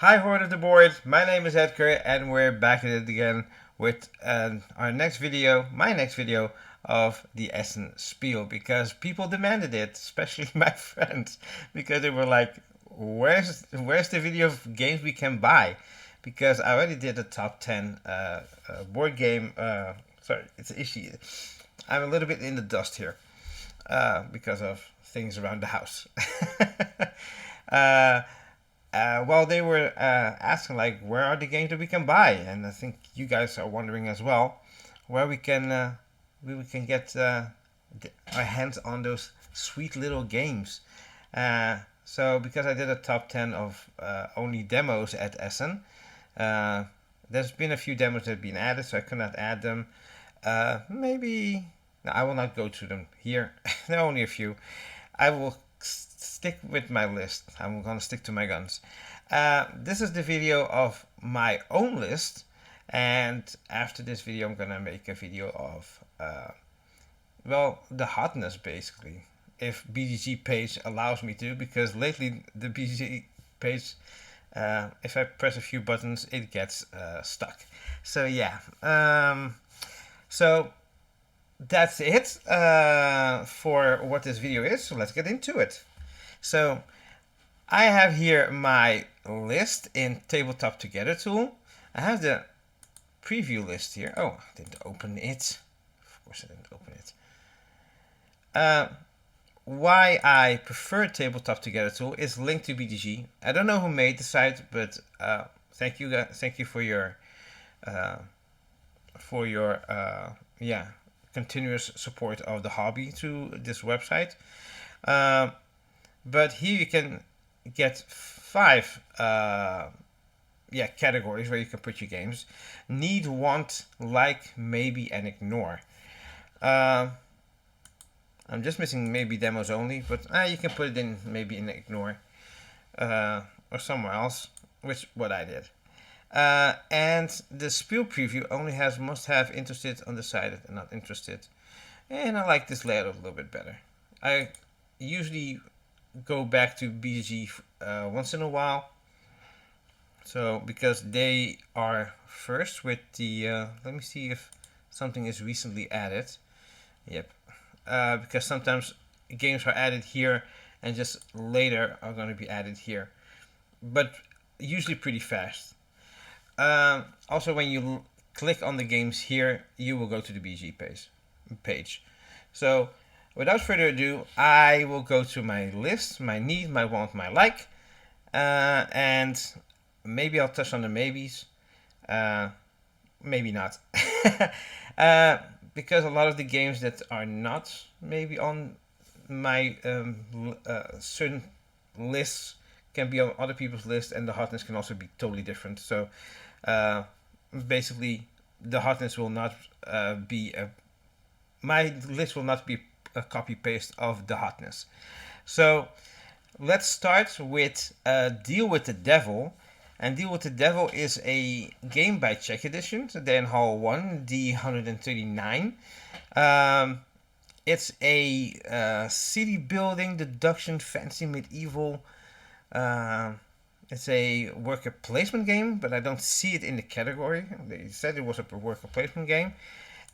Hi, Horde of the Board. My name is Edgar, and we're back at it again with our next video, my next video of the Essen Spiel, because people demanded it, especially my friends, because they were like, "Where's the video of games we can buy?" Because I already did a top 10 board game. Sorry, it's an issue. I'm a little bit in the dust here because of things around the house. uh, well, they were asking like, where are the games that we can buy? And I think you guys are wondering as well, where we can get our hands on those sweet little games. So because I did a top 10 of only demos at Essen, uh, there's been a few demos that have been added, so I could not add them. Maybe no, I will not go to them here. There are only a few. I will stick with my list. I'm gonna stick to my guns. This is the video of my own list, and after this video, I'm gonna make a video of well, the hotness basically. If BGG page allows me to, because lately the BGG page, if I press a few buttons, it gets stuck. So yeah. So that's it for what this video is. So let's get into it. So I have here my list in Tabletop Together tool. I have the preview list here. Oh, I didn't open it. Of course I didn't open it. Why I prefer Tabletop Together tool is linked to BGG. I don't know who made the site, but thank you for your yeah, continuous support of the hobby to this website. But here you can get 5 yeah, categories where you can put your games: need, want, like, maybe, and ignore. I'm just missing maybe demos only, but you can put it in maybe in ignore or somewhere else, which what I did. And the Spiel preview only has must have, interested, undecided, and not interested. And I like this layout a little bit better. I usually go back to BGG once in a while. So because they are first with the let me see if something is recently added. Yep. Because sometimes games are added here and just later are going to be added here, but usually pretty fast. Also, when you click on the games here, you will go to the BG page. So, without further ado, I will go to my list, my need, my want, my like, and maybe I'll touch on the maybes. Maybe not. Because a lot of the games that are not maybe on my certain lists can be on other people's lists, and the hotness can also be totally different. So basically, the hotness will not be my list will not be a copy paste of the hotness. So let's start with Deal with the Devil. And Deal with the Devil is a game by Czech Edition, so Den Hall 1, D139. It's a city building, deduction, fantasy, medieval. It's a worker placement game, but I don't see it in the category. They said it was a worker placement game.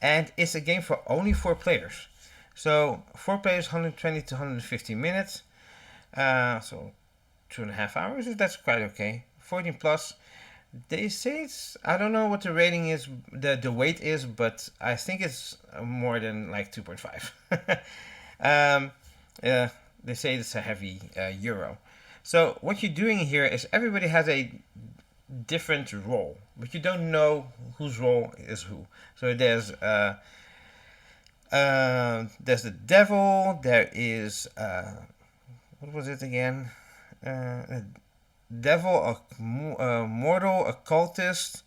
And it's a game for only 4 players. So 4 players, 120 to 150 minutes. So 2.5 hours, that's quite okay. 14 plus. They say it's, I don't know what the rating is, the weight is, but I think it's more than like 2.5. They say it's a heavy euro. So what you're doing here is everybody has a different role, but you don't know whose role is who. So there's the devil. There is what was it again? Devil, a mortal, a cultist,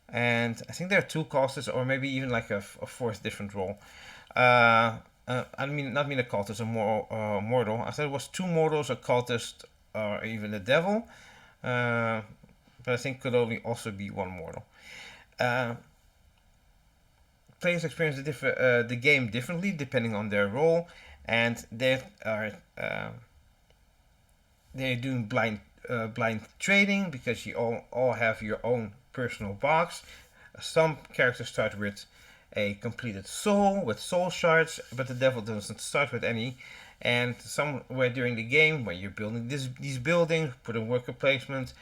and I think there are 2 cultists, or maybe even like a 4th different role. I mean, not mean a cultist, a mortal. I thought it was 2 mortals, a cultist, or even a devil. But I think could only also be 1 mortal. Players experience the game differently depending on their role, and they are they're doing blind blind trading because you all have your own personal box. Some characters start with a completed soul with soul shards, but the devil doesn't start with any. And somewhere during the game, when you're building these buildings, put in worker placement,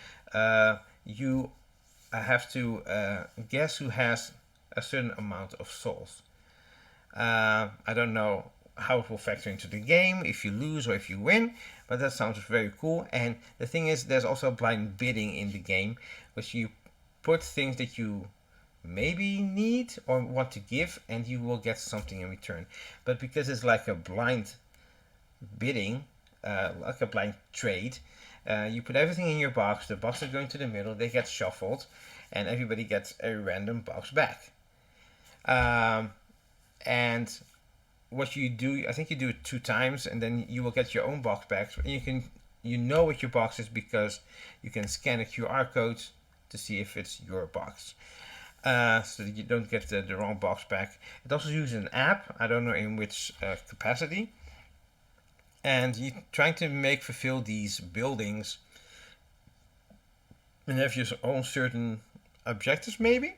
you have to guess who has a certain amount of souls. I don't know how it will factor into the game, if you lose or if you win, but that sounds very cool. And the thing is, there's also blind bidding in the game, which you put things that you maybe need or want to give, and you will get something in return. But because it's like a blind bidding, like a blind trade, you put everything in your box, the boxes are going to the middle, they get shuffled, and everybody gets a random box back. And what you do, I think you do it 2 times, and then you will get your own box back. And you know what your box is because you can scan a QR code to see if it's your box, so that you don't get the wrong box back. It also uses an app. I don't know in which capacity. And you're trying to fulfill these buildings and have your own certain objectives, maybe.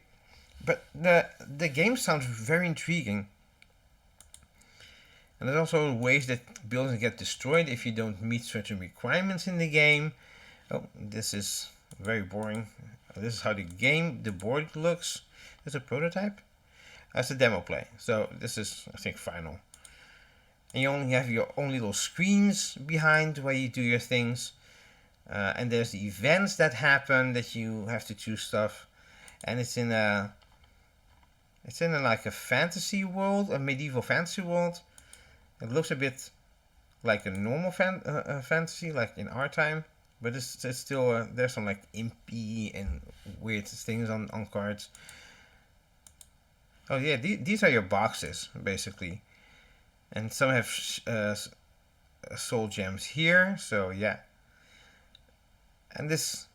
But the game sounds very intriguing. And there's also ways that buildings get destroyed if you don't meet certain requirements in the game. Oh, this is very boring. This is how the board looks. It's a prototype. That's a demo play. So this is, I think, final. And you only have your own little screens behind where you do your things. And there's the events that happen that you have to choose stuff. And it's in like a fantasy world, a medieval fantasy world. It looks a bit like a normal fantasy, like in our time, but it's still there's some like impy and weird things on cards. Oh yeah, these are your boxes basically, and some have soul gems here. So yeah, and this,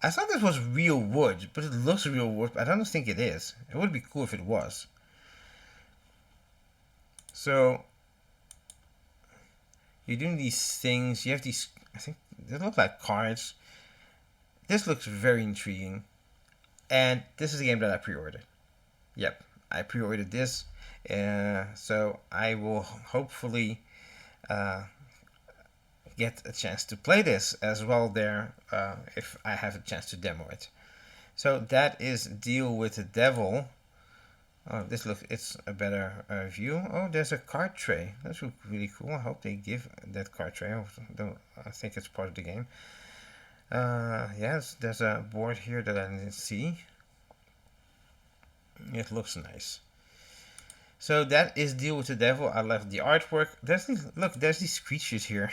I thought this was real wood, but it looks real wood. But I don't think it is. It would be cool if it was. So you're doing these things. You have these, I think they look like cards. This looks very intriguing. And this is a game that I pre-ordered. Yep, I pre-ordered this. So I will hopefully get a chance to play this as well there if I have a chance to demo it. So that is Deal with the Devil. Oh, it's a better view. Oh, there's a card tray. That's really cool. I hope they give that card tray. I think it's part of the game. Yes, there's a board here that I didn't see. It looks nice. So that is Deal with the Devil. I love the artwork. There's these creatures here.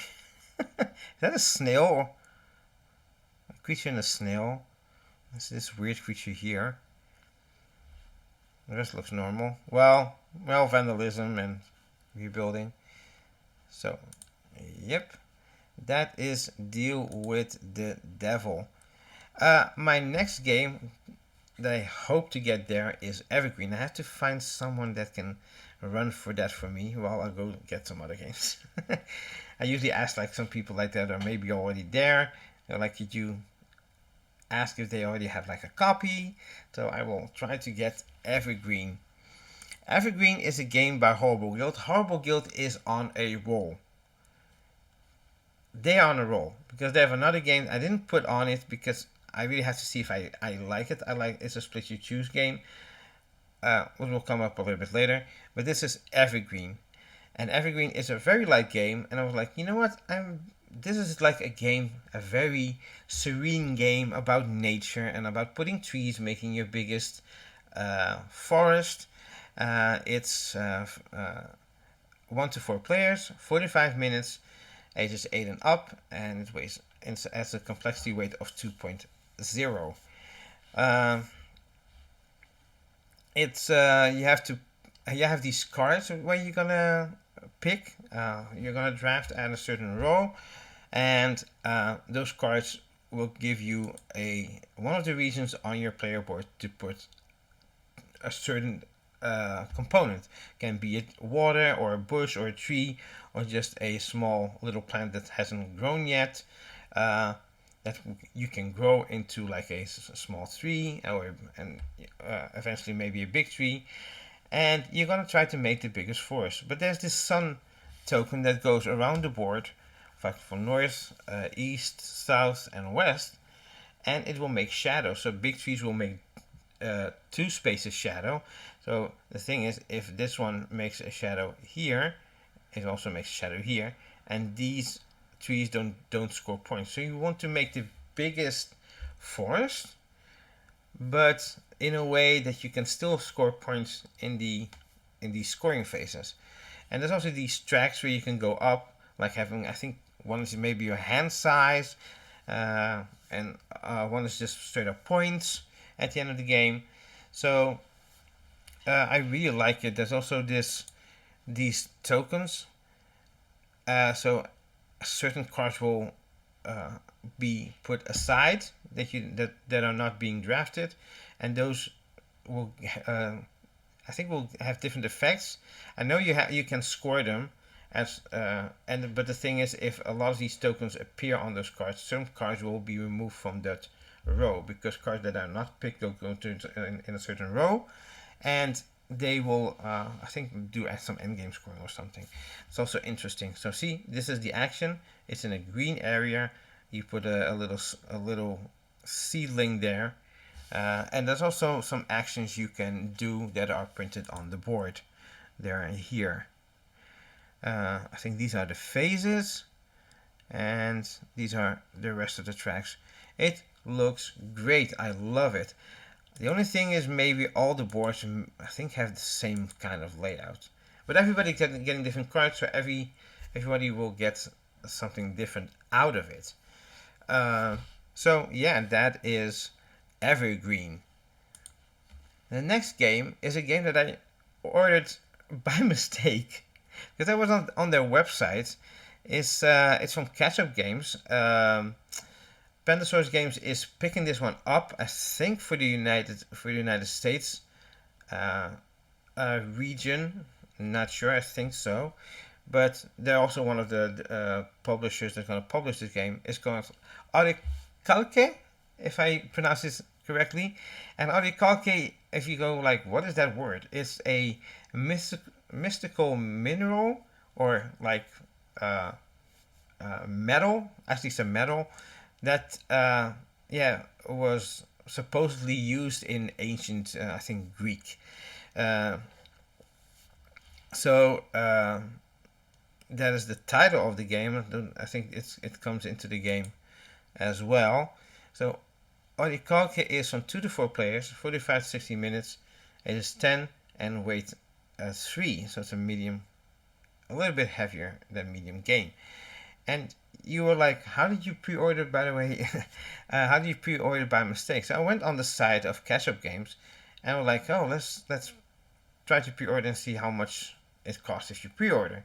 Is that a snail? A creature and a snail. There's this weird creature here. The rest looks normal. Well, vandalism and rebuilding. So, yep. That is Deal with the Devil. My next game that I hope to get there is Evergreen. I have to find someone that can run for that for me while I go get some other games. I usually ask like some people like that are maybe already there. They're like, could you ask if they already have like a copy? So I will try to get Evergreen. Evergreen is a game by Horrible Guild. Horrible Guild is on a roll. They are on a roll because they have another game I didn't put on it because I really have to see if I like it. It's a split you choose game, which will come up a little bit later. But this is Evergreen, and Evergreen is a very light game. And I was like, you know what? This is like a very serene game about nature and about putting trees, making your biggest forest. It's 1 to 4 players, 45 minutes, ages 8 and up, and it has a complexity weight of 2.0. You have these cards where you're gonna pick. You're gonna draft at a certain row, and those cards will give you one of the regions on your player board to put a certain component. Can be it water or a bush or a tree or just a small little plant that hasn't grown yet. Then that you can grow into like a small tree, or and eventually maybe a big tree, and you're gonna try to make the biggest forest. But there's this sun token that goes around the board, from north, east, south, and west, and it will make shadow. So big trees will make 2 spaces shadow. So the thing is, if this one makes a shadow here, it also makes a shadow here, and these trees don't score points. So you want to make the biggest forest, but in a way that you can still score points in these scoring phases. And there's also these tracks where you can go up, like having, I think one is maybe your hand size, and one is just straight up points at the end of the game. So I really like it. There's also these tokens. So certain cards will be put aside that are not being drafted, and those will I think will have different effects. I know you can score them as but the thing is, if a lot of these tokens appear on those cards, some cards will be removed from that row, because cards that are not picked will go to in a certain row, and they will I think do some endgame scoring or something. It's also interesting. So see, this is the action. It's in a green area. You put a little seedling there, and there's also some actions you can do that are printed on the board there and here. I think these are the phases, and these are the rest of the tracks. It looks great. I love it. The only thing is, maybe all the boards, I think, have the same kind of layout. But everybody's getting different cards, so everybody will get something different out of it. So yeah, that is Evergreen. The next game is a game that I ordered by mistake, because I was on their website. It's from Catch Up Games. Pandasaurus Games is picking this one up, I think, for the United States region. Not sure, I think so. But they're also one of the publishers that's going to publish this game. It's called Auricalque, if I pronounce this correctly. And Auricalque, if you go like, what is that word? It's a mystical mineral, or like metal. Actually, it's a metal that was supposedly used in ancient, I think, Greek. So that is the title of the game. I think it comes into the game as well. So Auricalque is from 2 to 4 players, 45 to 60 minutes. It is 10 and weight 3, so it's a little bit heavier than medium game. And you were like, how did you pre-order, by the way? How did you pre-order by mistake? So I went on the site of Catch Up Games, and I was like, oh, let's try to pre-order and see how much it costs if you pre-order.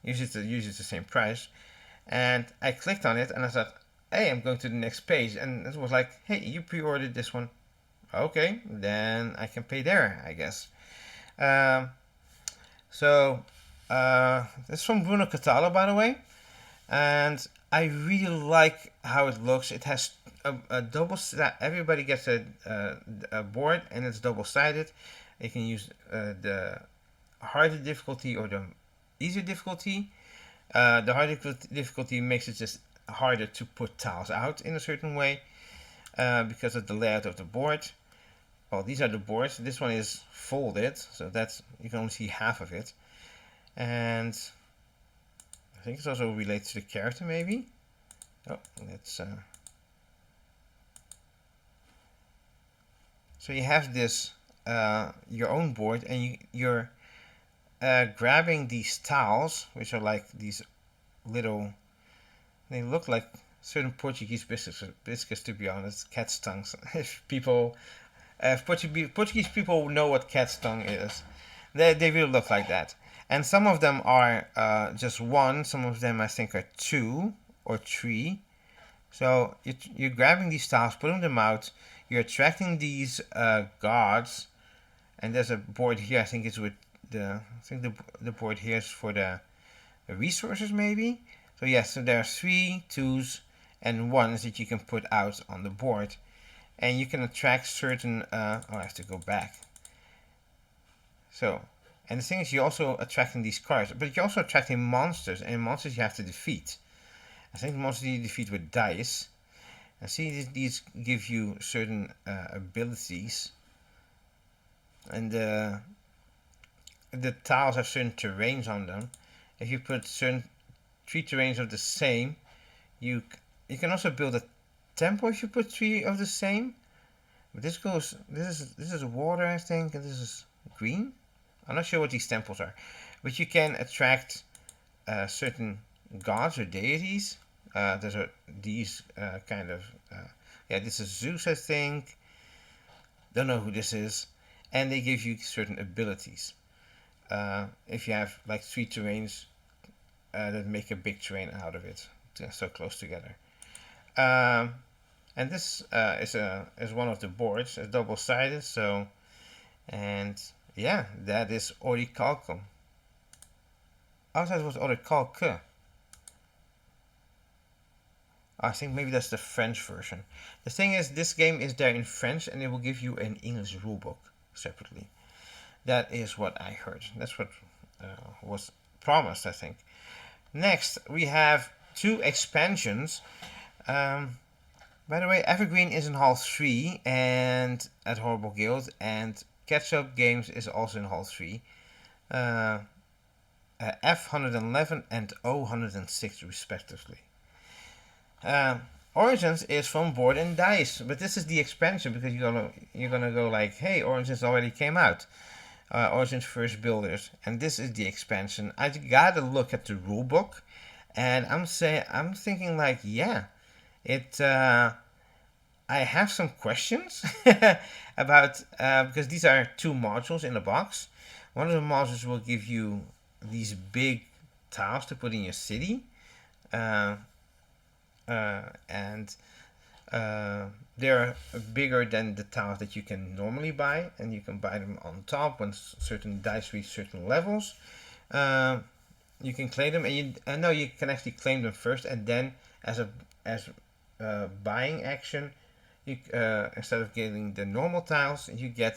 Usually it's the same price. And I clicked on it, and I thought, hey, I'm going to the next page. And it was like, hey, you pre-ordered this one. Okay, then I can pay there, I guess. It's from Bruno Catalo, by the way. And I really like how it looks. It has a double. Everybody gets a board, and it's double-sided. You can use the harder difficulty or the easier difficulty. The harder difficulty makes it just harder to put tiles out in a certain way because of the layout of the board. Well, these are the boards. This one is folded, so you can only see half of it. And I think it's also related to the character, maybe. Oh, let's. So you have this your own board, and you're grabbing these tiles, which are like these little. They look like certain Portuguese biscuits, to be honest, cat's tongues. If Portuguese people know what cat's tongue is, they really look like that. And some of them are just one. Some of them, I think, are 2 or 3. So you're grabbing these tiles, putting them out. You're attracting these gods. And there's a board here. I think it's with the board here is for the resources, maybe. So yes, so there are 3 2s and ones that you can put out on the board. And you can attract certain, I have to go back. So, and the thing is, you're also attracting these cards, but you're also attracting monsters, and monsters you have to defeat. I think monsters you defeat with dice. And see, these give you certain abilities. And the tiles have certain terrains on them. If you put certain 3 terrains of the same, you can also build a temple if you put 3 of the same. But this is water, I think, and this is green. I'm not sure what these temples are, but you can attract certain gods or deities. Those are these kind of yeah. This is Zeus, I think. Don't know who this is, and they give you certain abilities. If you have like 3 terrains that make a big terrain out of it, so close together. And this is one of the boards. It's double-sided, so, and yeah, that is orichalcum. Outside was orichalque. I think maybe that's the French version. The thing is, this game is there in French, and it will give you an English rulebook separately. That is what I heard. That's what was promised, I think. Next, we have 2 expansions. By the way, Evergreen is in Hall 3 and at Horrible Guild, and Catch-Up Games is also in Hall 3. F111 and O106 respectively. Origins is from Board and Dice, but this is the expansion because you're gonna go like, hey, Origins already came out. Origins First Builders, and this is the expansion. I gotta look at the rulebook, and I'm thinking like, yeah, it. I have some questions about because these are 2 modules in a box. One of the modules will give you these big tiles to put in your city, and they're bigger than the tiles that you can normally buy, and you can buy them on top when certain dice reach certain levels. You can claim them, and no, you can actually claim them first, and then as buying action, you instead of getting the normal tiles, you can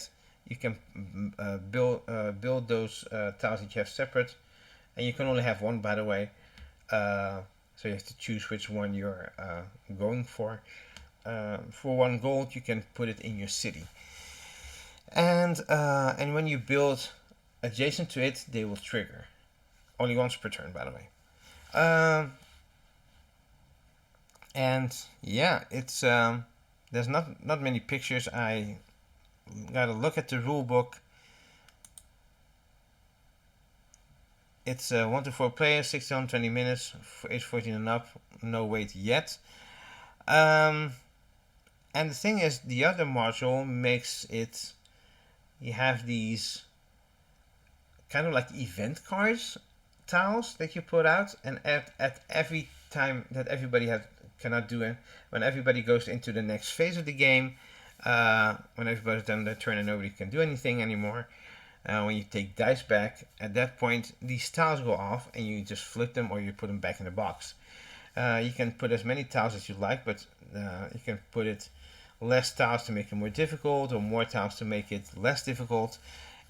build those tiles that you have separate, and you can only have one, by the way. So you have to choose which one you're going for. For 1 gold, you can put it in your city, and when you build adjacent to it, they will trigger. Only once per turn, by the way. And yeah, it's there's not many pictures. I gotta look at the rule book. It's 1 to 4 players, 60 on 20 minutes, age 14 and up. No wait yet. And the thing is, the other module makes it. You have these kind of like event cards, tiles that you put out, and at every time that everybody cannot do it, when everybody goes into the next phase of the game, when everybody's done their turn and nobody can do anything anymore, when you take dice back, at that point these tiles go off and you just flip them or you put them back in the box. You can put as many tiles as you like, but you can put it less tiles to make it more difficult or more tiles to make it less difficult,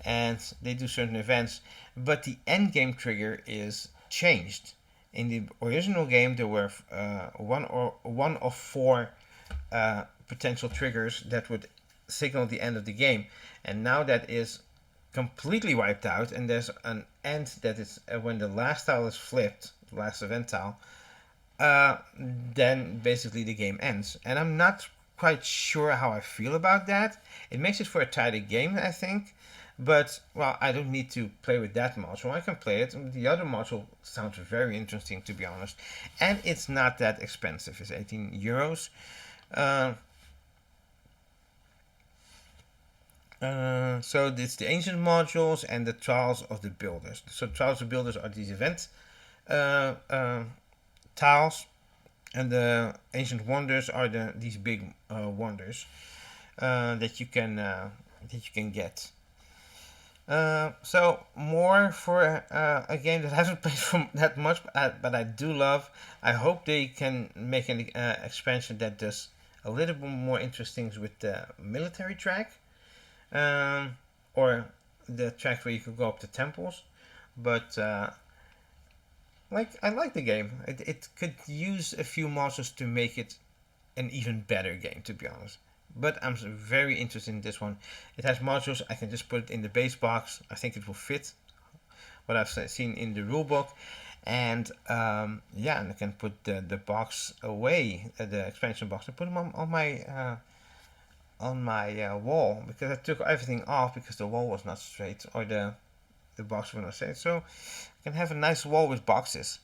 and they do certain events, but the end game trigger is changed. In the original game, there were one of 4 potential triggers that would signal the end of the game, and now that is completely wiped out, and there's an end that is when the last tile is flipped, the last event tile, then basically the game ends. And I'm not quite sure how I feel about that. It makes it for a tighter game, I think. But, well, I don't need to play with that module. I can play it. The other module sounds very interesting, to be honest. And it's not that expensive. It's 18 euros. So it's the ancient modules and the trials of the builders. So trials of builders are these event tiles, and the ancient wonders are these big wonders that you can get. So more for a game that hasn't played from that much, but I do love. I hope they can make an expansion that does a little bit more interesting with the military track, um, or the track where you could go up to temples. But like I like the game. It could use a few modules to make it an even better game, to be honest. But I'm very interested in this one. It has modules. I can just put it in the base box. I think it will fit what I've seen in the rulebook. And yeah, and I can put the box away, the expansion box, and put them on my wall, because I took everything off because the wall was not straight, or the box was not straight. So I can have a nice wall with boxes.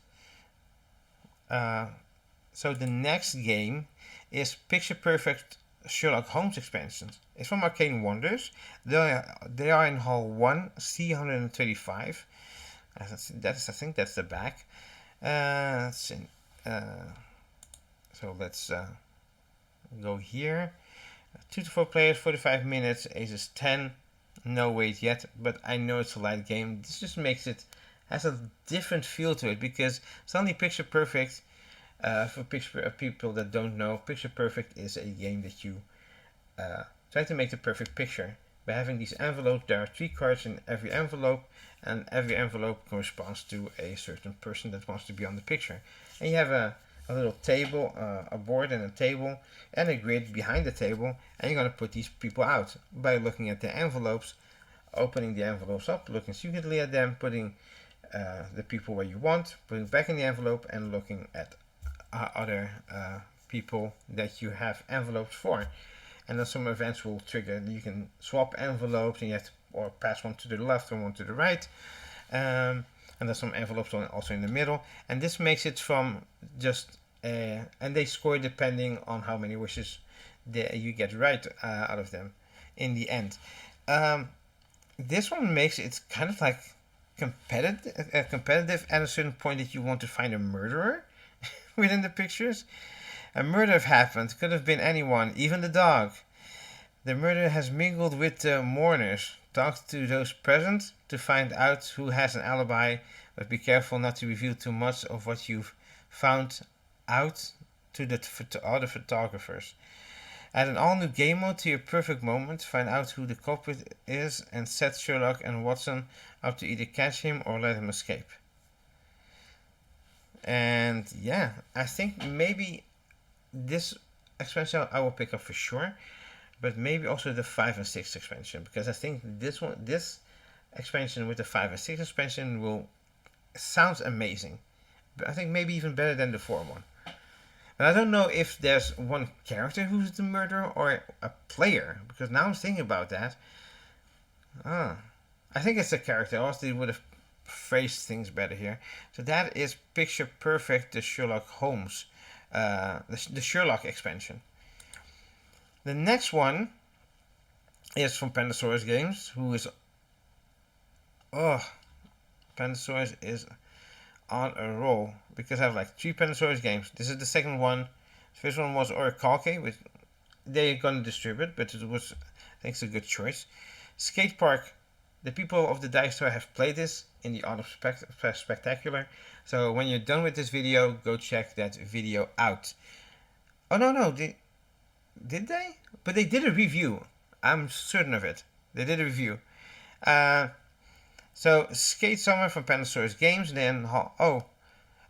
So the next game is Picture Perfect Sherlock Holmes expansions. It's from Arcane Wonders. They are in Hall 1, C125. I think that's the back. So let's go here. 2 to 4 players, 45 minutes, aces 10. No wait yet, but I know it's a light game. This just makes it, has a different feel to it, because suddenly Picture Perfect, for people that don't know, Picture Perfect is a game that you try to make the perfect picture. By having these envelopes, there are 3 cards in every envelope, and every envelope corresponds to a certain person that wants to be on the picture. And you have a little table, a board and a table, and a grid behind the table, and you're going to put these people out by looking at the envelopes, opening the envelopes up, looking secretly at them, putting the people where you want, putting back in the envelope, and looking at other people that you have envelopes for. And then some events will trigger. You can swap envelopes, and you have to, or pass one to the left and one to the right. And there's some envelopes also in the middle. And this makes it from just, and they score depending on how many wishes you get right out of them in the end. This one makes it kind of like competitive at a certain point, that you want to find a murderer within the pictures. A murder happened, could have been anyone, even the dog. The murderer has mingled with the mourners. Talk to those present to find out who has an alibi, but be careful not to reveal too much of what you've found out to other photographers. Add an all-new game mode to your perfect moment, find out who the culprit is, and set Sherlock and Watson up to either catch him or let him escape. And yeah, I think maybe this expansion I will pick up for sure, but maybe also the 5 and 6 expansion, because I think this expansion with the 5 and 6 expansion sounds amazing. But I think maybe even better than the 4 one. But I don't know if there's one character who's the murderer or a player, because now I'm thinking about that. I think it's a character, else they would have phrased things better here. So that is Picture Perfect, the Sherlock Holmes, the Sherlock expansion. The next one is from Pandasaurus Games, who is, Pandasaurus is on a roll, because I have like 3 Pandasaurus games. This is the second one. The first one was Orichalke, which they're gonna distribute, but it was, I think it's a good choice. Skatepark, the people of the Dice Store have played this in the Autumn Spectacular. So when you're done with this video, go check that video out. Oh no, did they? But they did a review. I'm certain of it. They did a review. So Skate Summer from Pandasaurus Games. Then Hall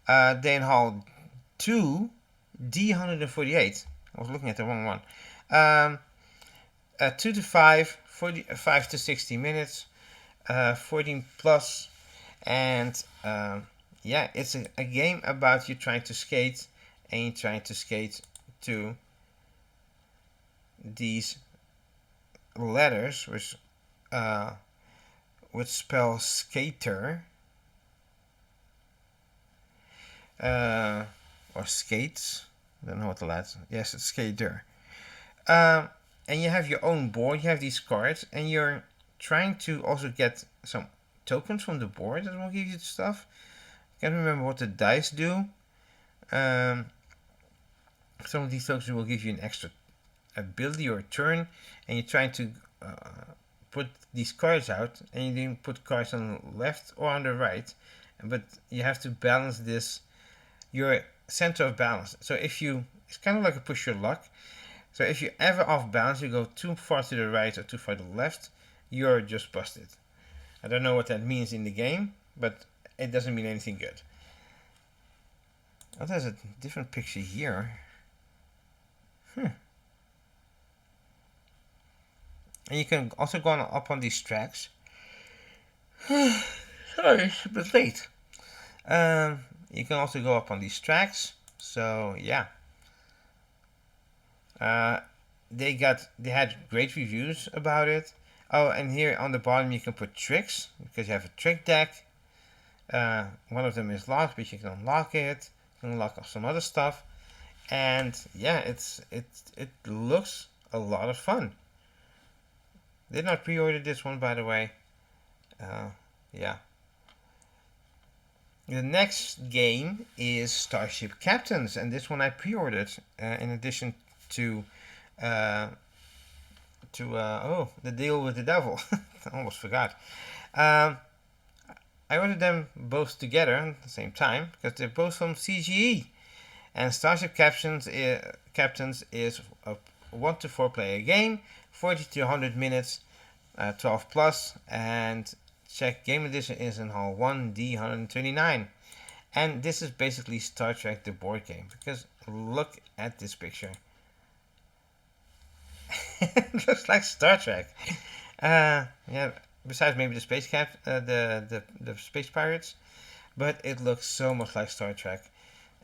2, D148. I was looking at the wrong one. 2 to 5, 45 to 60 minutes, 14 plus, and yeah, it's a game about you trying to skate, and you're trying to skate to these letters, which spell skater, or skates. I don't know what the lads. Yes, it's skater. And you have your own board. You have these cards, and you're trying to also get some tokens from the board that will give you stuff. I can't remember what the dice do. Some of these tokens will give you an extra ability or turn, and you're trying to put these cards out, and you can put cards on the left or on the right, but you have to balance this, your center of balance. So if you, it's kind of like a push your luck. So if you ever off balance, you go too far to the right or too far to the left, you're just busted. I don't know what that means in the game, but it doesn't mean anything good. Oh, there's a different picture here. And you can also go up on these tracks. Sorry, it's a bit late. You can also go up on these tracks. So yeah. They had great reviews about it. Oh, and here on the bottom you can put tricks, because you have a trick deck. One of them is locked, but you can unlock it. You can unlock some other stuff, and yeah, it looks a lot of fun. Did not pre-order this one, by the way. Yeah. The next game is Starship Captains, and this one I pre-ordered in addition to the deal with the devil. I almost forgot. I ordered them both together at the same time because they're both from CGE. And Starship Captains is a 1 to 4 player game, 40 to 100 minutes, 12 plus, and check game edition is in Hall 1D 129. And this is basically Star Trek the board game, because look at this picture. It looks like Star Trek. Yeah, besides maybe the space the space pirates, but it looks so much like Star Trek.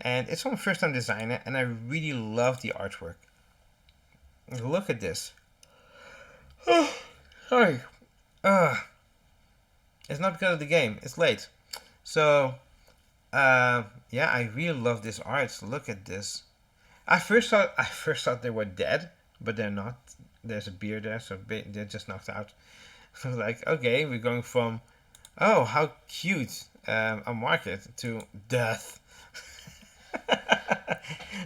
And it's from a first-time designer, and I really love the artwork. Look at this. Oh, sorry. It's not because of the game. It's late. So, yeah, I really love this art. Look at this. I first thought they were dead, but they're not. There's a beer there, so they're just knocked out. I was like, okay, we're going from, oh, how cute, a market, to death.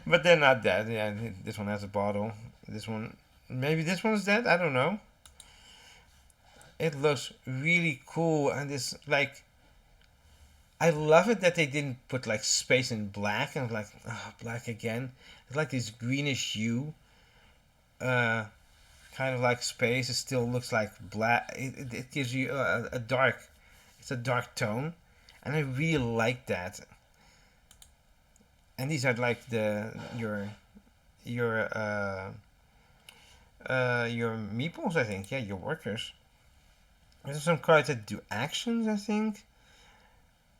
But they're not dead. Yeah, this one has a bottle. This one, maybe this one's dead. I don't know. It looks really cool, and this, like, I love it that they didn't put like space in black, and like, oh, black again. It's like this greenish hue, kind of like space. It still looks like black. It gives you a dark, it's a dark tone, and I really like that. And these are like your meeples, I think. Yeah, your workers. There's some cards that do actions, I think.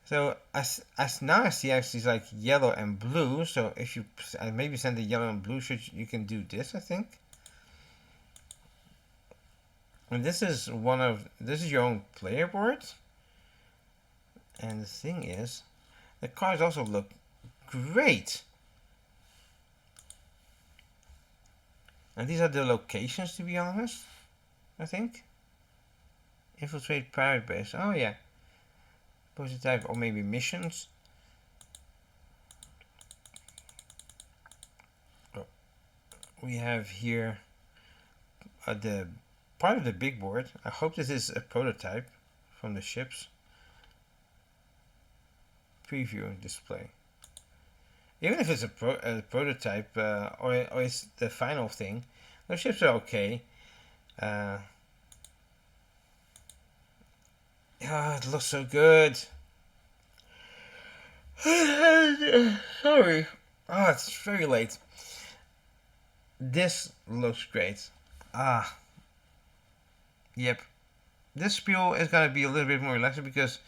So as now I see actually like yellow and blue. So if you maybe send the yellow and blue shirt, you can do this, I think. And this is your own player board. And the thing is, the cards also look great. And these are the locations, to be honest, I think. Infiltrate pirate base. Oh yeah. Prototype, or maybe missions. Oh. We have here the part of the big board. I hope this is a prototype from the ships. Preview display. Even if it's a prototype or it's the final thing, those ships are okay. Yeah, it looks so good. Sorry. Oh, it's very late. This looks great. Yep. This spiel is gonna be a little bit more relaxed because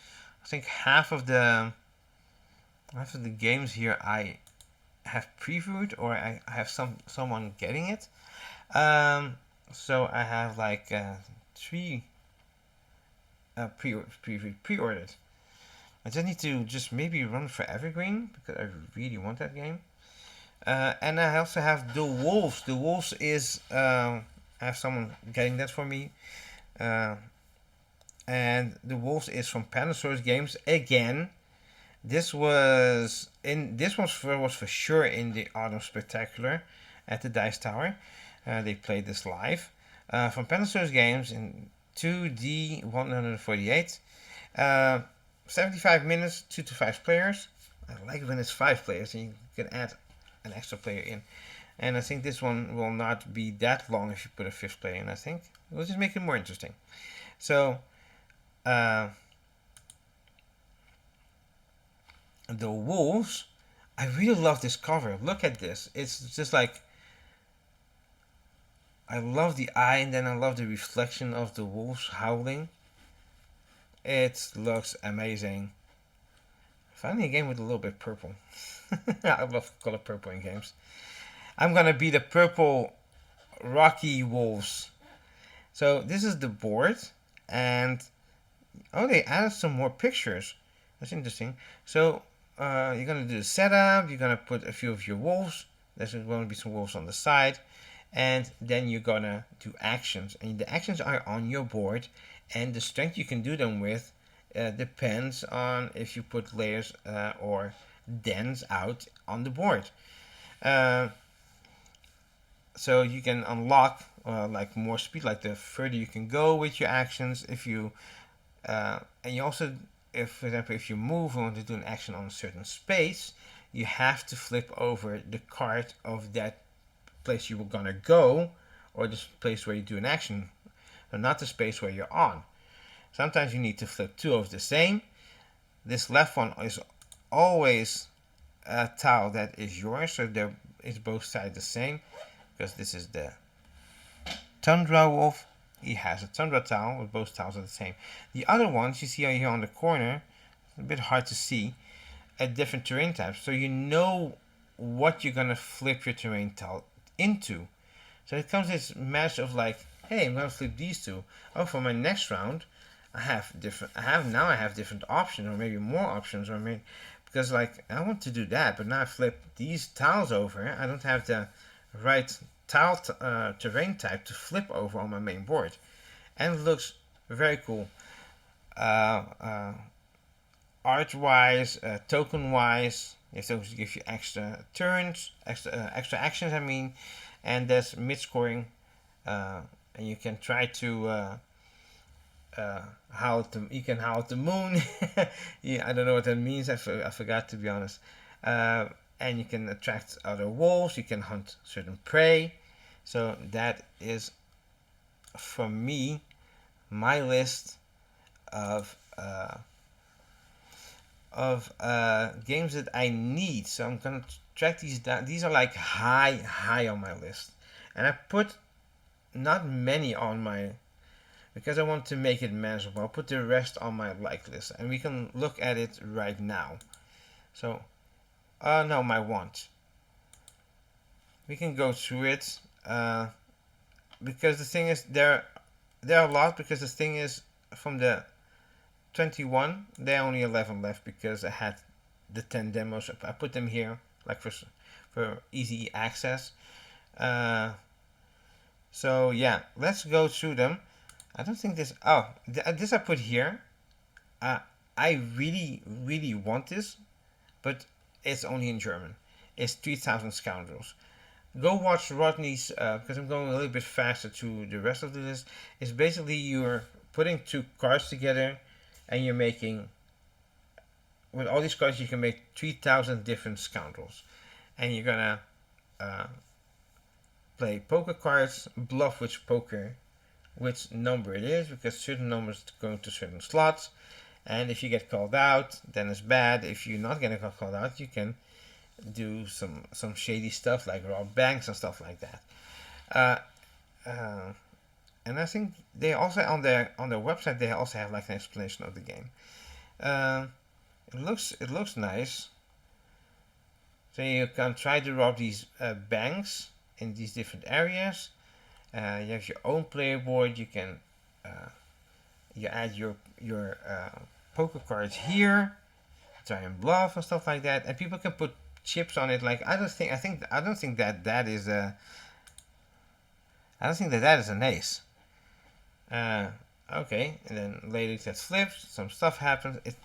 I think half of the games here I have previewed, or I have someone getting it. So I have like 3 pre-ordered. I just need to maybe run for Evergreen because I really want that game. And I also have The Wolves. The Wolves is I have someone getting that for me. And The Wolves is from Panasource Games again. This was for sure in the Autumn Spectacular at the Dice Tower. They played this live from Panasource Games in 2D148. 75 minutes, 2 to 5 players. I like when it's 5 players and you can add an extra player in. And I think this one will not be that long if you put a 5th player in, I think. We'll just make it more interesting. So, the wolves, I really love this cover. Look at this. It's just like, I love the eye, and then I love the reflection of the wolves howling. It looks amazing. Finally a game with a little bit purple. I love color purple in games. I'm gonna be the purple rocky wolves. So this is the board, and oh, they added some more pictures. That's interesting. So you're gonna do the setup. You're gonna put a few of your wolves. There's going to be some wolves on the side, and then you're gonna do actions. And the actions are on your board, and the strength you can do them with depends on if you put layers or dens out on the board. So you can unlock like more speed, like the further you can go with your actions. If you and you also, if for example, if you move and want to do an action on a certain space, you have to flip over the card of that place you were gonna go, or the place where you do an action, and not the space where you're on. Sometimes you need to flip two of the same. This left one is always a tile that is yours, so there is both sides the same, because this is the Tundra Wolf. He has a Tundra tile, with both tiles are the same. The other ones you see here on the corner, a bit hard to see, at different terrain types, so you know what you're gonna flip your terrain tile into. So it comes this match of like, hey, I'm gonna flip these two. Oh, for my next round, I have different options, or maybe more options, or maybe because like I want to do that, but now I flip these tiles over. I don't have the right tile terrain type to flip over on my main board, and it looks very cool. Art-wise, token-wise, it also gives you extra turns, extra actions. I mean, and there's mid-scoring, and you can try to. You can howl at the moon. Yeah, I don't know what that means. I forgot, to be honest. And you can attract other wolves. You can hunt certain prey. So that is, for me, my list of games that I need. So I'm gonna track these down. These are like high on my list, and I put not many on my, because I want to make it manageable. I'll put the rest on my like list, and we can look at it right now. So, no, my want. We can go through it, because the thing is, there are a lot, because the thing is, from the 21, there are only 11 left, because I had the 10 demos. I put them here, like for easy access. So yeah, let's go through them. I don't think this. Oh, this I put here. I really want this, but it's only in German. It's 3,000 Scoundrels. Go watch Rodney's, because I'm going a little bit faster to the rest of the list. It's basically you're putting two cards together, and you're making, with all these cards, you can make 3,000 different Scoundrels, and you're gonna play poker cards, bluff which number it is, because certain numbers go to certain slots, and if you get called out, then it's bad. If you're not gonna get called out, you can do some shady stuff like rob banks and stuff like that. And I think they also on their website they also have like an explanation of the game. It looks nice. So you can try to rob these banks in these different areas. You have your own player board. You can you add your poker cards here, try and bluff and stuff like that, and people can put chips on it. Like I don't think that is an ace. Okay, and then later it gets flipped. Some stuff happens. It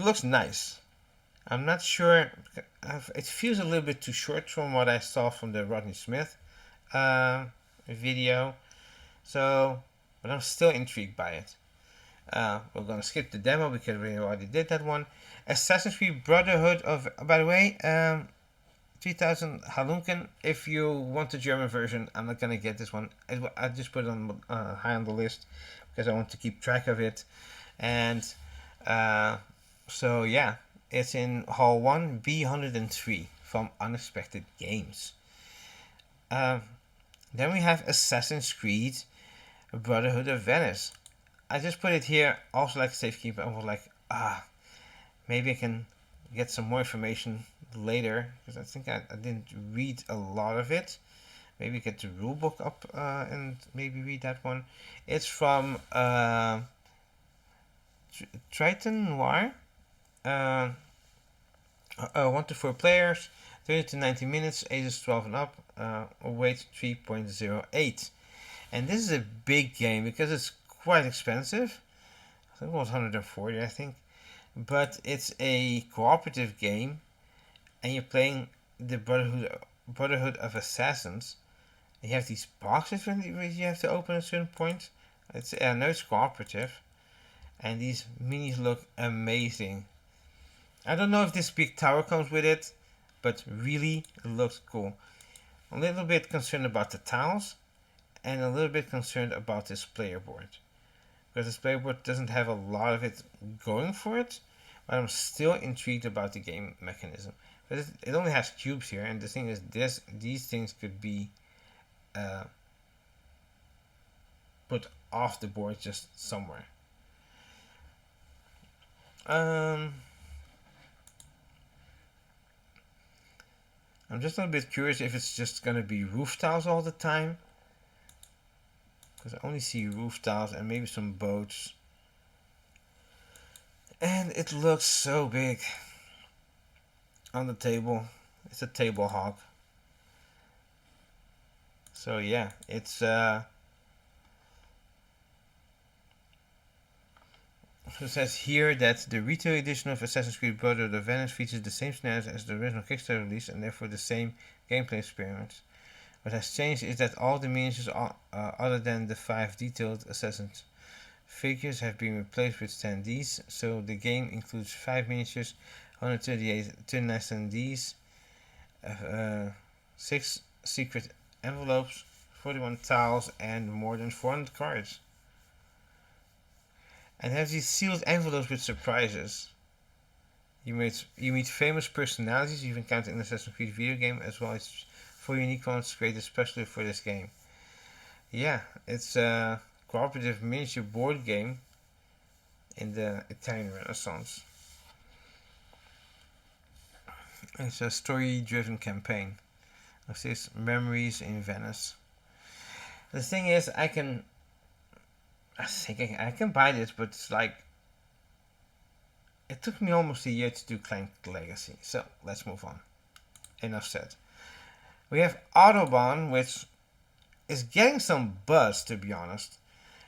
looks nice. I'm not sure. It feels a little bit too short from what I saw from the Rodney Smith video. So but I'm still intrigued by it. We're gonna skip the demo because we already did that one. Assassin's Creed Brotherhood of, by the way, 3000 Halunken. If you want the German version, I'm not gonna get this one. I just put it on high on the list because I want to keep track of it. And so yeah, it's in Hall 1, B103 from Unexpected Games. Then we have Assassin's Creed Brotherhood of Venice. I just put it here also like safekeeper. I was like, maybe I can get some more information later because I think I didn't read a lot of it. Maybe get the rulebook up and maybe read that one. It's from Triton Noir. 1 to 4 players, 30 to 90 minutes, ages 12 and up, weight 3.08. And this is a big game because it's quite expensive. I think it was 140, I think. But it's a cooperative game, and you're playing the Brotherhood of Assassins. And you have these boxes which you have to open at a certain point. I know it's cooperative, and these minis look amazing. I don't know if this big tower comes with it, but really it looks cool. A little bit concerned about the tiles, and a little bit concerned about this player board. Because this player board doesn't have a lot of it going for it, but I'm still intrigued about the game mechanism. But it only has cubes here, and the thing is, these things could be put off the board just somewhere. I'm just a little bit curious if it's just gonna be roof tiles all the time. Because I only see roof tiles and maybe some boats. And it looks so big on the table. It's a table hog. So yeah, it's it says here that the retail edition of Assassin's Creed Brotherhood of Venice features the same scenarios as the original Kickstarter release and therefore the same gameplay experience. What has changed is that all the miniatures other than the 5 detailed assassins figures have been replaced with standees, so the game includes 5 miniatures, 139 standees, 6 secret envelopes, 41 tiles, and more than 400 cards. And have these sealed envelopes with surprises. You meet famous personalities you've encountered in the Assassin's Creed video game, as well as 4 unique ones created especially for this game. Yeah, it's a cooperative miniature board game in the Italian Renaissance. It's a story-driven campaign of these memories in Venice. The thing is, I think I can buy this, but it's like it took me almost a year to do Clank Legacy. So let's move on. Enough said. We have Autobahn, which is getting some buzz, to be honest.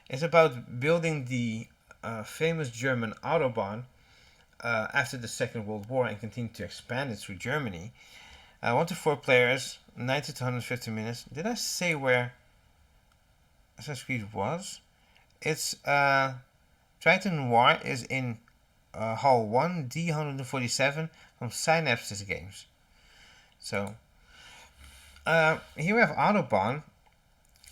It's about building the famous German Autobahn after the Second World War and continue to expand it through Germany. 1 to 4 players, 90 to 150 minutes. Did I say where Assassin's Creed was? It's Triton Noir is in Hall 1, D147 from Synapses Games. So here we have Autobahn,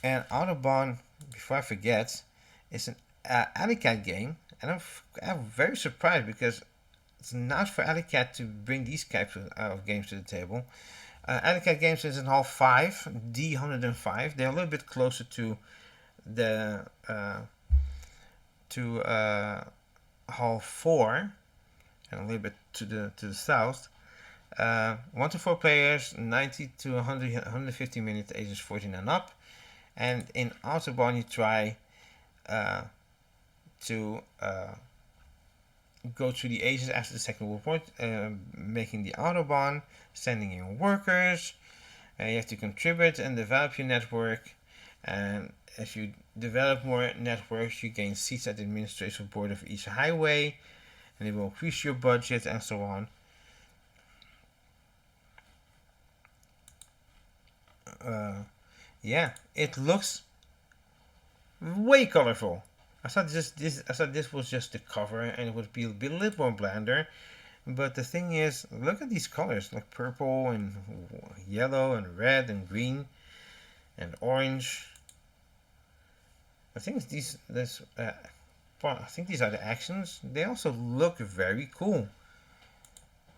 and Autobahn, before I forget, is an Alley Cat game, and I'm very surprised because it's not for Alley Cat to bring these types of games to the table. Alley Cat Games is in Hall 5, D105. They're a little bit closer to the Hall 4 and a little bit to the south. 1 to 4 players, 90 to 150 minutes, ages 14 and up. And in Autobahn, you try to go through the ages after the Second World War, making the Autobahn, sending in workers. You have to contribute and develop your network. And as you develop more networks, you gain seats at the administrative board of each highway, and it will increase your budget and so on. Yeah, it looks way colorful. I thought this was just the cover and it would be a little more blander. But the thing is, look at these colors, like purple and yellow and red and green and orange. I think I think these are the actions. They also look very cool.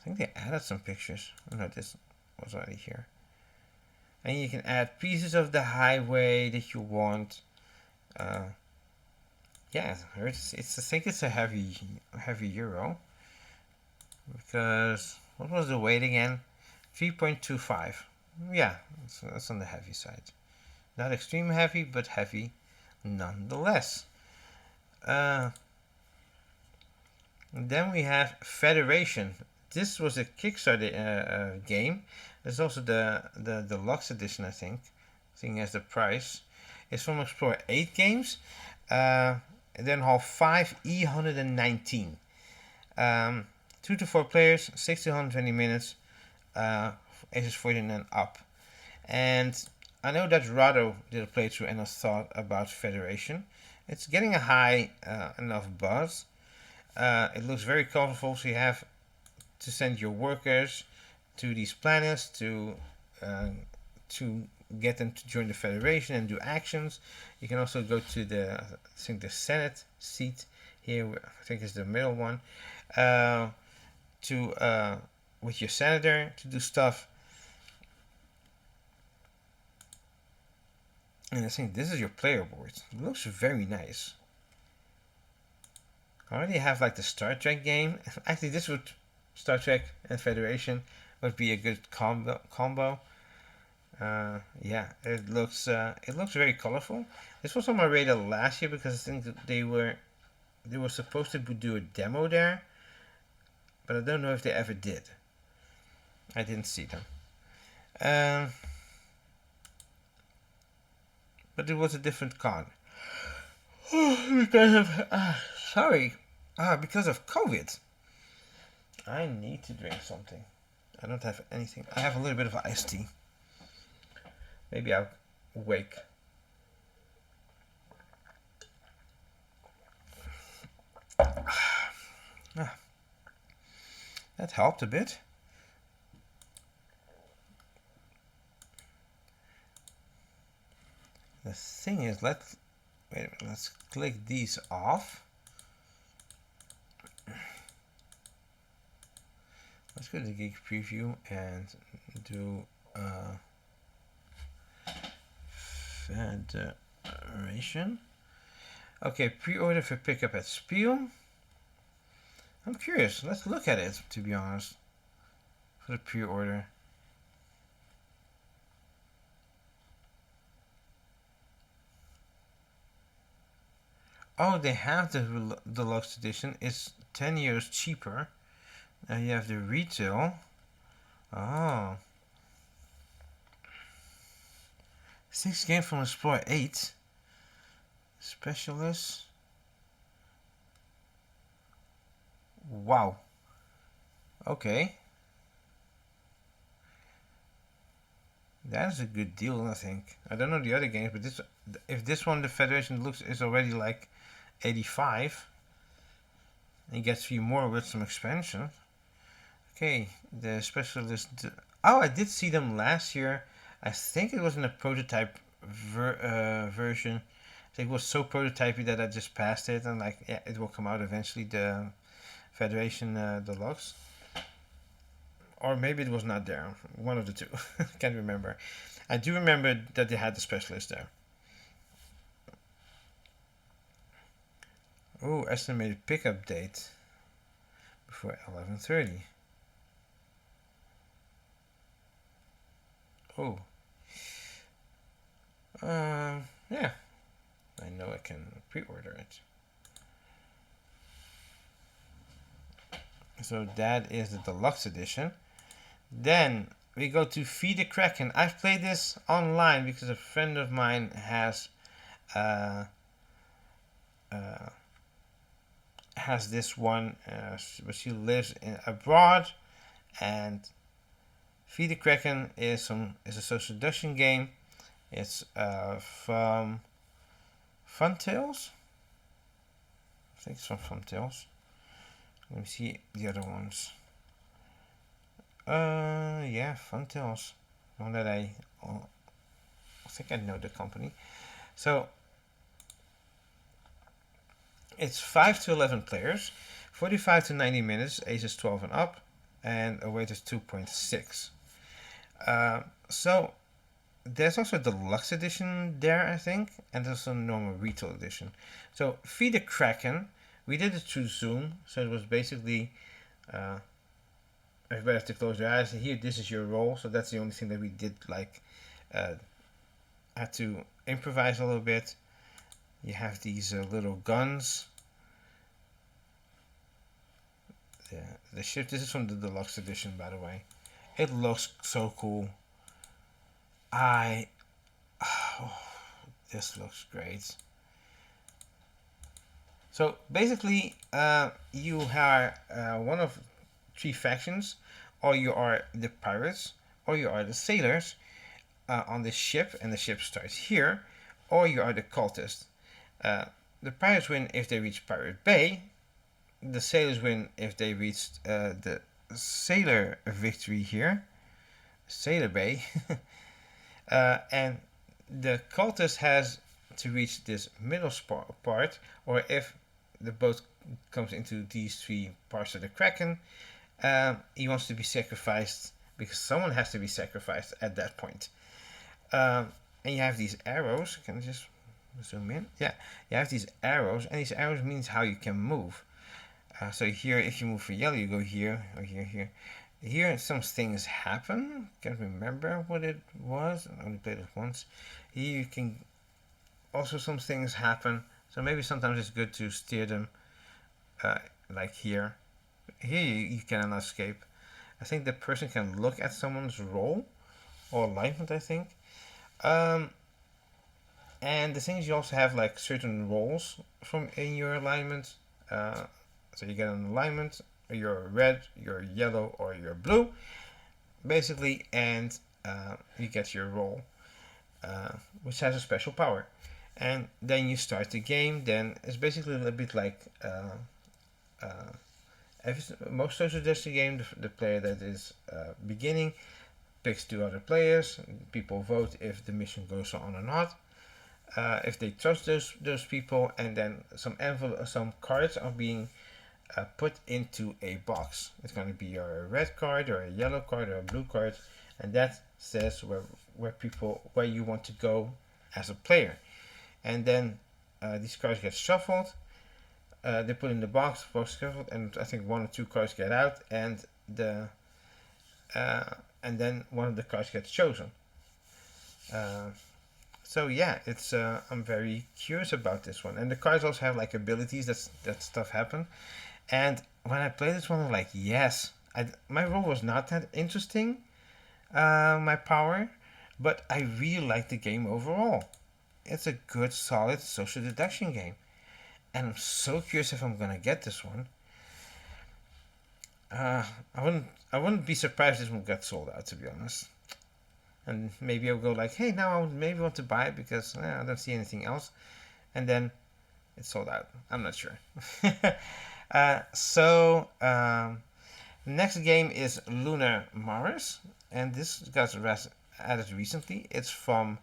I think they added some pictures. Oh, no, this was already here. And you can add pieces of the highway that you want. Yeah, I think it's a heavy euro. Because, what was the weight again? 3.25. Yeah, that's on the heavy side. Not extreme heavy, but heavy nonetheless. Then we have Federation. This was a Kickstarter game. There's also the deluxe edition, I think. Seeing as the price. It's from Explore 8 Games. And then Hall 5 E119. 2 to 4 players, 60 to 120 minutes, ages 14 and up. And I know that Rado did a playthrough and a thought about Federation. It's getting a high enough buzz. It looks very colorful, so you have to send your workers to these planets to get them to join the Federation and do actions. You can also go to the Senate seat here. I think it's the middle one. With your senator to do stuff. And I think this is your player board. It looks very nice. I already have like the Star Trek game. Actually, this would Star Trek and Federation would be a good combo. Yeah, it looks very colorful. This was on my radar last year because I think that they were supposed to do a demo there, but I don't know if they ever did. I didn't see them. But it was a different con. Because of COVID. I need to drink something. I don't have anything. I have a little bit of iced tea. Maybe I'll wake. That helped a bit. The thing is, let's click these off. Let's go to the Geek Preview and do Federation. Okay, pre-order for pickup at Spiel. I'm curious. Let's look at it, to be honest. For the pre-order. Oh, they have the deluxe edition. It's 10 euros cheaper. Now you have the retail. Oh. 6 games from Explore 8. Specialist. Wow. Okay. That is a good deal, I think. I don't know the other games, but if this one, the Federation is already like 85. And you get 3 more with some expansion. Okay, the Specialist. Oh, I did see them last year. I think it was in a prototype version. I think it was so prototypey that I just passed it, and like, yeah, it will come out eventually. The Federation Deluxe, or maybe it was not there. One of the two. Can't remember. I do remember that they had the Specialist there. Oh, estimated pickup date before 11:30. Oh. Yeah. I know I can pre-order it. So that is the deluxe edition. Then we go to Feed the Kraken. I've played this online because a friend of mine has this one, but she lives abroad, and Feed the Kraken is a social deduction game. It's from Funtails. I think it's from Funtails. Let me see the other ones. Yeah, Funtails. One that I think I know the company. So it's 5 to 11 players, 45 to 90 minutes, ages 12 and up, and a weight of 2.6. So there's also a deluxe edition there, I think, and there's a normal retail edition. So Feed the Kraken, we did it through Zoom, so it was basically everybody has to close their eyes. Here, this is your role, so that's the only thing that we did, like, had to improvise a little bit. You have these little guns. The ship, this is from the deluxe edition, by the way. It looks so cool. This looks great. So basically, you are one of 3 factions, or you are the pirates, or you are the sailors on this ship, and the ship starts here, or you are the cultists. The pirates win if they reach Pirate Bay. The sailors win if they reach the sailor victory here, Sailor Bay. And the cultist has to reach this middle part, or if the boat comes into these 3 parts of the Kraken, he wants to be sacrificed, because someone has to be sacrificed at that point. And you have these arrows. Can I just zoom in? Yeah, you have these arrows, and these arrows means how you can move. So here, if you move for yellow, you go here, or here, here. Here, some things happen. Can't remember what it was. I only played it once. Here, you can also, some things happen. So maybe sometimes it's good to steer them, like here. Here, you cannot escape. I think the person can look at someone's roll or alignment, I think. And the thing is, you also have like certain roles from in your alignment. So you get an alignment, you're red, you're yellow, or you're blue, basically, and you get your role, which has a special power. And then you start the game. Then it's basically a little bit like most social destiny game. The player that is beginning picks 2 other players. People vote if the mission goes on or not. If they trust those people, and then some cards are being put into a box. It's going to be a red card, or a yellow card, or a blue card, and that says where you want to go as a player. And then these cards get shuffled. They put in the box, shuffled, and I think 1 or 2 cards get out, and then one of the cards gets chosen. So yeah, it's I'm very curious about this one, and the cards also have like abilities that stuff happen. And when I played this one, I'm like, yes, my role was not that interesting, my power, but I really like the game overall. It's a good, solid social deduction game, and I'm so curious if I'm gonna get this one. I wouldn't be surprised if this one got sold out, to be honest. And maybe I'll go like, hey, now I maybe want to buy it because I don't see anything else, and then it's sold out. I'm not sure. Next game is Lunar Marsh, and this got added recently. It's from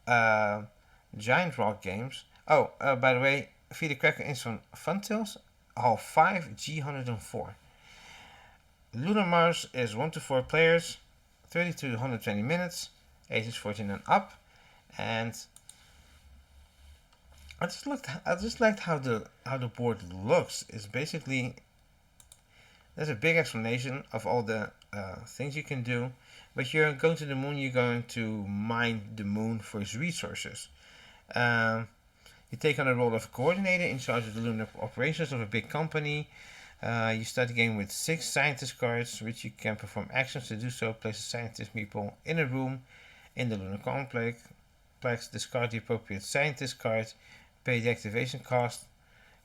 Giant Rock Games. Oh, by the way, Feed the Kraken is from Funtails, Hall 5, G104. Lunar Marsh is 1 to 4 players, 30 to 120 minutes, ages 14 and up, and I just liked how the board looks. It's basically, there's a big explanation of all the things you can do, but you're going to the moon. You're going to mine the moon for its resources. You take on the role of coordinator in charge of the lunar operations of a big company. You start the game with 6 scientist cards, which you can perform actions to do so. Place a scientist meeple in a room in the lunar complex. Discard the appropriate scientist card. Pay the activation cost,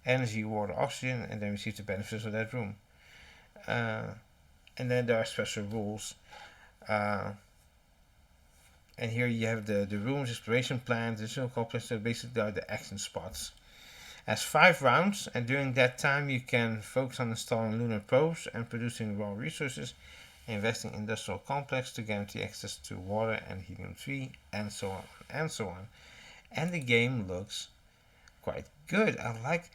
energy, water, oxygen, and then receive the benefits of that room. And then there are special rules. And here you have the rooms, exploration plans, additional complex, so basically are the action spots. Has 5 rounds, and during that time you can focus on installing lunar probes and producing raw resources, investing in industrial complex to guarantee access to water and helium-3, and so on and so on. And the game looks quite good. I like.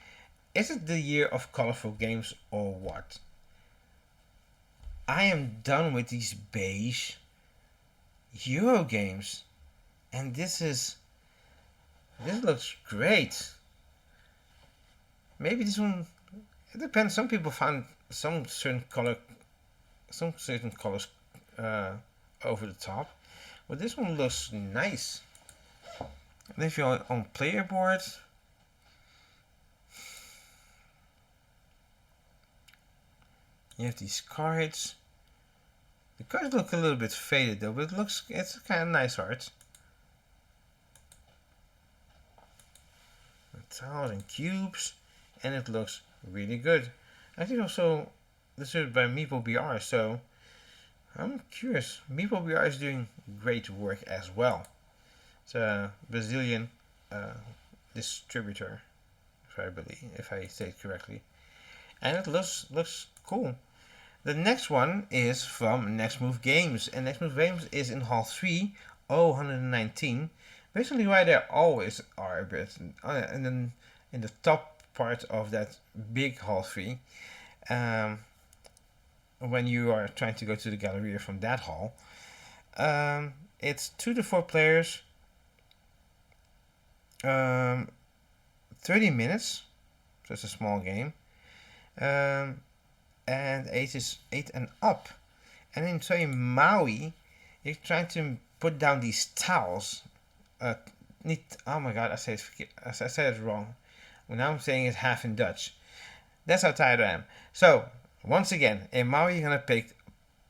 Is it the year of colorful games or what? I am done with these beige Euro games, and this looks great. Maybe this one. It depends. Some people find some certain colors over the top, but this one looks nice. And if you're on player board, you have these cards. The cards look a little bit faded though, but it's kind of nice art. Tiles and cubes, and it looks really good. I think also this is by Meeple BR, so I'm curious. Meeple BR is doing great work as well. It's a Brazilian distributor, if I say it correctly, and it looks cool. The next one is from Next Move Games, and Next Move Games is in Hall 3, 119. Basically, why they always are a bit, and then in the top part of that big Hall 3, when you are trying to go to the Galleria from that hall, it's 2 to 4 players, 30 minutes, so it's a small game. And ages 8 and up. And in Maui, you're trying to put down these tiles. Oh my god, I said it wrong. Well, now I'm saying it half in Dutch. That's how tired I am. So, once again, in Maui you're gonna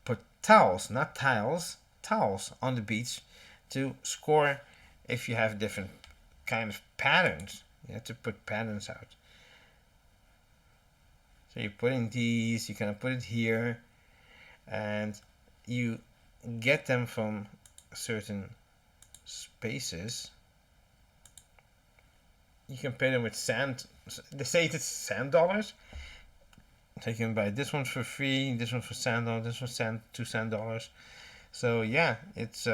put tiles, not tiles, tiles on the beach to score if you have different kind of patterns. You have to put patterns out. So you're putting these, you can put it here, and you get them from certain spaces. You can pay them with sand. They say it's sand dollars. So you can buy this one for free, this one for sand dollars, this one $2. So yeah, it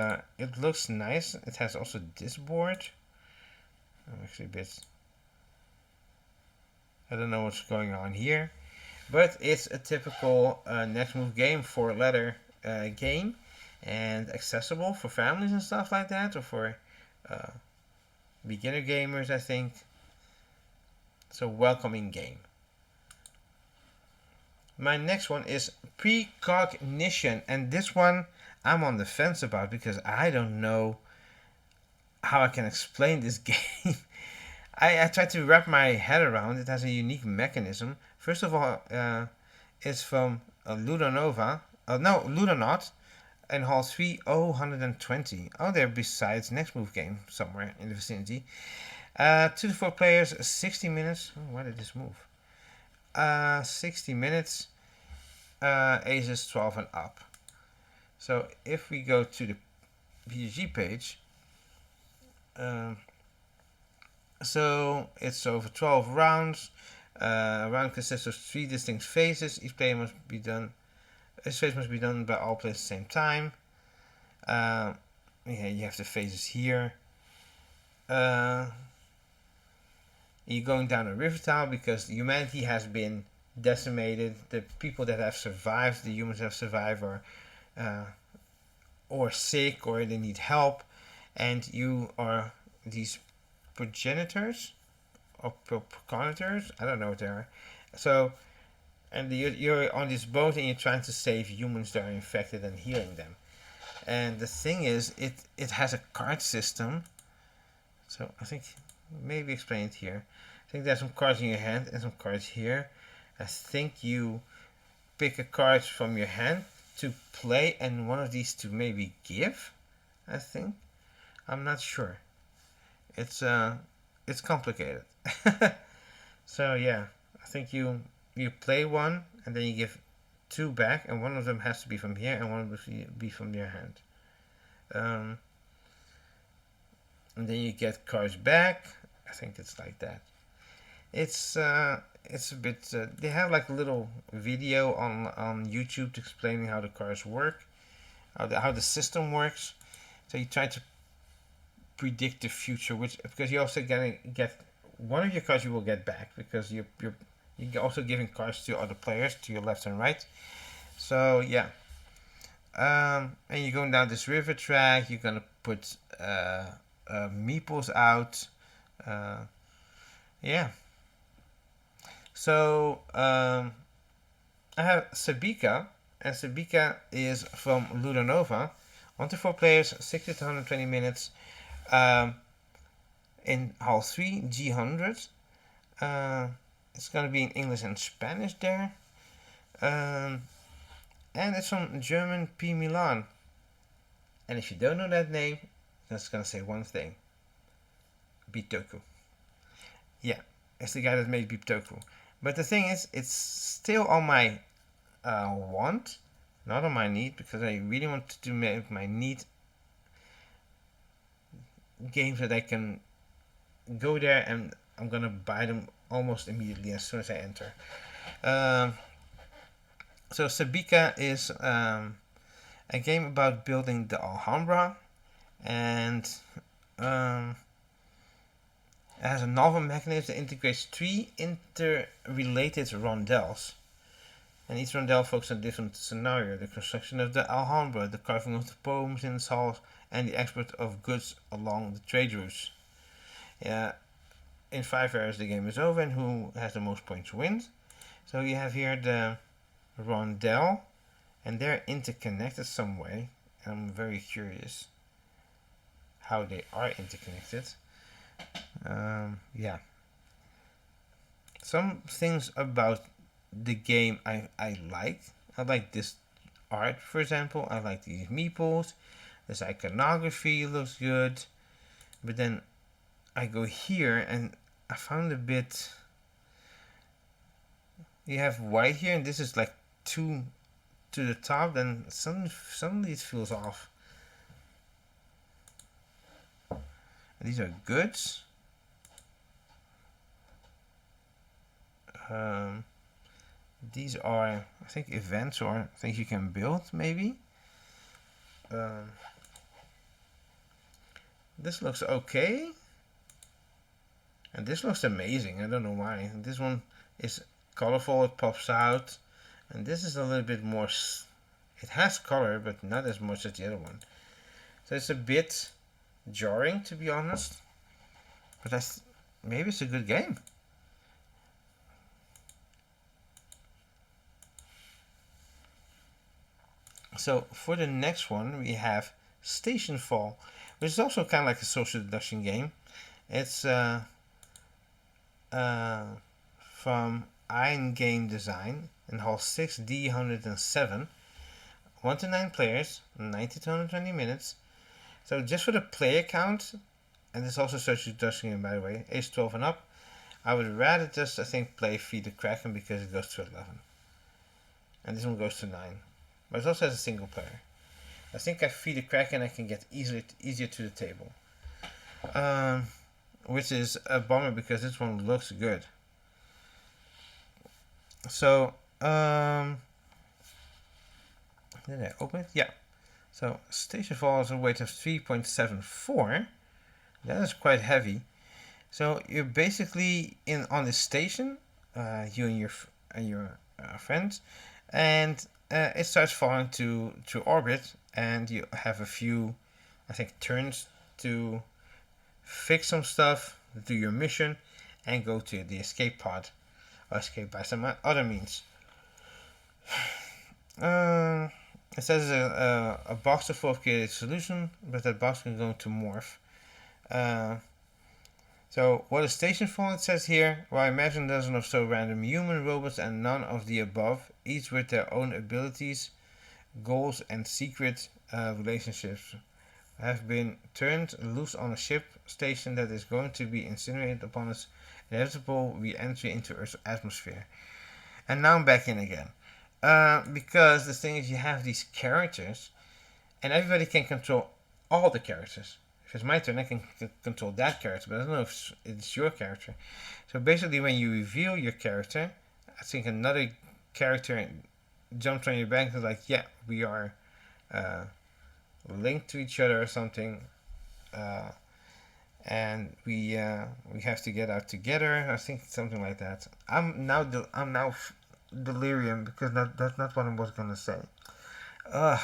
looks nice. It has also this board. I'm actually a bit. I don't know what's going on here. But it's a typical Next Move game, 4-letter game, and accessible for families and stuff like that, or for beginner gamers, I think. It's a welcoming game. My next one is Precognition, and this one I'm on the fence about because I don't know how I can explain this game. I tried to wrap my head around. It has a unique mechanism. First of all, it's from Lunar Lunar in Hall 30120. Oh, they're besides Next Move game somewhere in the vicinity. 2 to 4 players, 60 minutes. Oh, why did this move? 60 minutes, ages 12 and up. So if we go to the PG page, so it's over 12 rounds. A round consists of 3 distinct phases. Each phase must be done by all players at the same time. Yeah, you have the phases here. You're going down a river tile because humanity has been decimated. The people that have survived, the humans that have survived, or sick, or they need help, and you are these progenitors or progenitors. I don't know what they are. So, and you're on this boat and you're trying to save humans that are infected and healing them. And the thing is, it has a card system. So I think maybe explain it here. I think there's some cards in your hand and some cards here. I think you pick a card from your hand to play and one of these to maybe give. I think. I'm not sure. It's complicated. So yeah, I think you play one and then you give 2 back, and one of them has to be from here and one will be from your hand. and then you get cars back. I think it's like that. It's a bit. They have like a little video on YouTube explaining how the cars work, how the system works. So you try to predict the future, which because you're also gonna get one of your cars you will get back because you're also giving cars to other players to your left and right. So yeah, and you're going down this river track. You're gonna put meeples out. Yeah. So I have Sabika, and Sabika is from Lunar Nova. 1 to 4 players, 60 to 120 minutes. In Hall 3, G100. It's gonna be in English and Spanish there. And it's from German P. Milan. And if you don't know that name, that's gonna say one thing. Bitoku. Yeah, it's the guy that made Bitoku. But the thing is, it's still on my want, not on my need, because I really want to make my need games that I can go there and I'm gonna buy them almost immediately as soon as I enter. So Sabika is a game about building the Alhambra, and it has a novel mechanism that integrates 3 interrelated rondels. And each rondel focuses on a different scenario: the construction of the Alhambra, the carving of the poems in its halls, and the export of goods along the trade routes. In 5 areas the game is over, and who has the most points wins. So you have here the rondel, and they're interconnected some way. I'm very curious how they are interconnected. Yeah. Some things about the game I like. I like this art, for example. I like these meeples. This iconography looks good. But then I go here and I found a bit. You have white here, and this is like too to the top. Then suddenly it feels off. These are goods. These are, I think, events or things you can build, maybe. This looks okay. And this looks amazing. I don't know why. This one is colorful, it pops out. And this is a little bit more, it has color, but not as much as the other one. So it's a bit jarring, to be honest. But maybe it's a good game. So for the next one, we have Station Fall, which is also kind of like a social deduction game. It's from Ein Game Design in Hall 6, D107. 1 to 9 players, 90 to 120 minutes. So just for the player count, and this is also social deduction game, by the way, age 12 and up, I would rather just, I think, play Feed the Kraken because it goes to 11. And this one goes to 9. But it also has a single player. I think I Feed the Kraken, I can get easier to the table. Which is a bummer because this one looks good. So, did I open it? Yeah. So, Station Fall has a weight of 3.74. That is quite heavy. So, you're basically on the station, you and your friends, and it starts falling to orbit, and you have a few, I think, turns to fix some stuff, do your mission, and go to the escape pod, or escape by some other means. It says a box of full of created solution, but that box can go to morph. So what is Station Fall? It says here, well, I imagine dozens of so random human robots and none of the above, each with their own abilities, goals, and secret relationships, have been turned loose on a ship station that is going to be incinerated upon its inevitable re-entry into Earth's atmosphere. And now I'm back in again. Because the thing is, you have these characters, and everybody can control all the characters. if it's my turn, I can control that character, but I don't know if it's your character. So basically, when you reveal your character, I think another character jumps on your back and is like, yeah, we are linked to each other or something, and we have to get out together. I think something like that. I'm now delirium because that's not what I was gonna say. Ugh.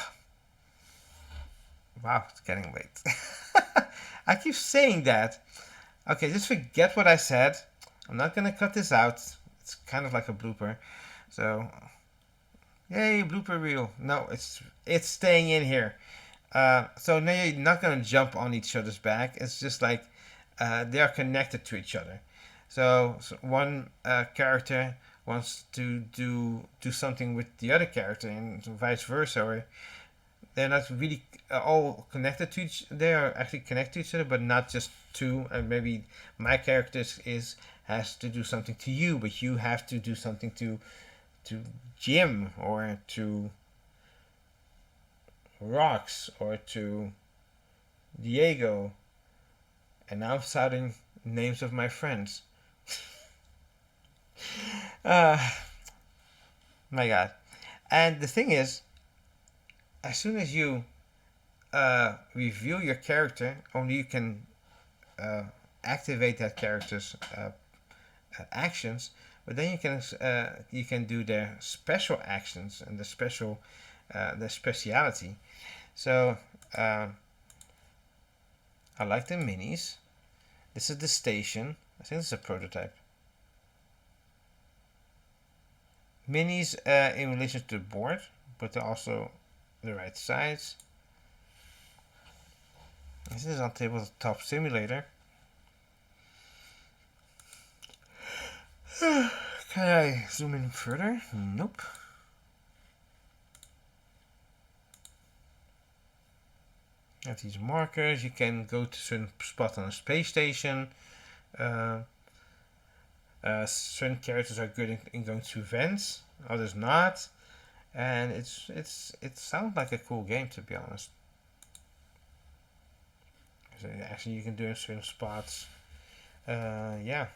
Wow, it's getting late. I keep saying that. Okay, just forget what I said. I'm not gonna cut this out. It's kind of like a blooper. So, yay, blooper reel. No, it's staying in here. So now you're not gonna jump on each other's back. It's just like they are connected to each other. So one character wants to do something with the other character, and vice versa, or they're not really all connected to each. They are actually connected to each other, but not just two. And maybe my character has to do something to you, but you have to do something to Jim or to Rox or to Diego. And now I'm shouting names of my friends. My God. And the thing is, as soon as you reveal your character, only you can activate that character's actions. But then you can do their special actions and the speciality. So I like the minis. This is the station. I think this is a prototype. Minis in relation to the board, but they're also the right size. This is on Tabletop Simulator. Can I zoom in further? Nope. At these markers, you can go to certain spot on a space station. Certain characters are good in going to vents, others not, and it sounds like a cool game, to be honest. So actually, you can do it in certain spots. Yeah.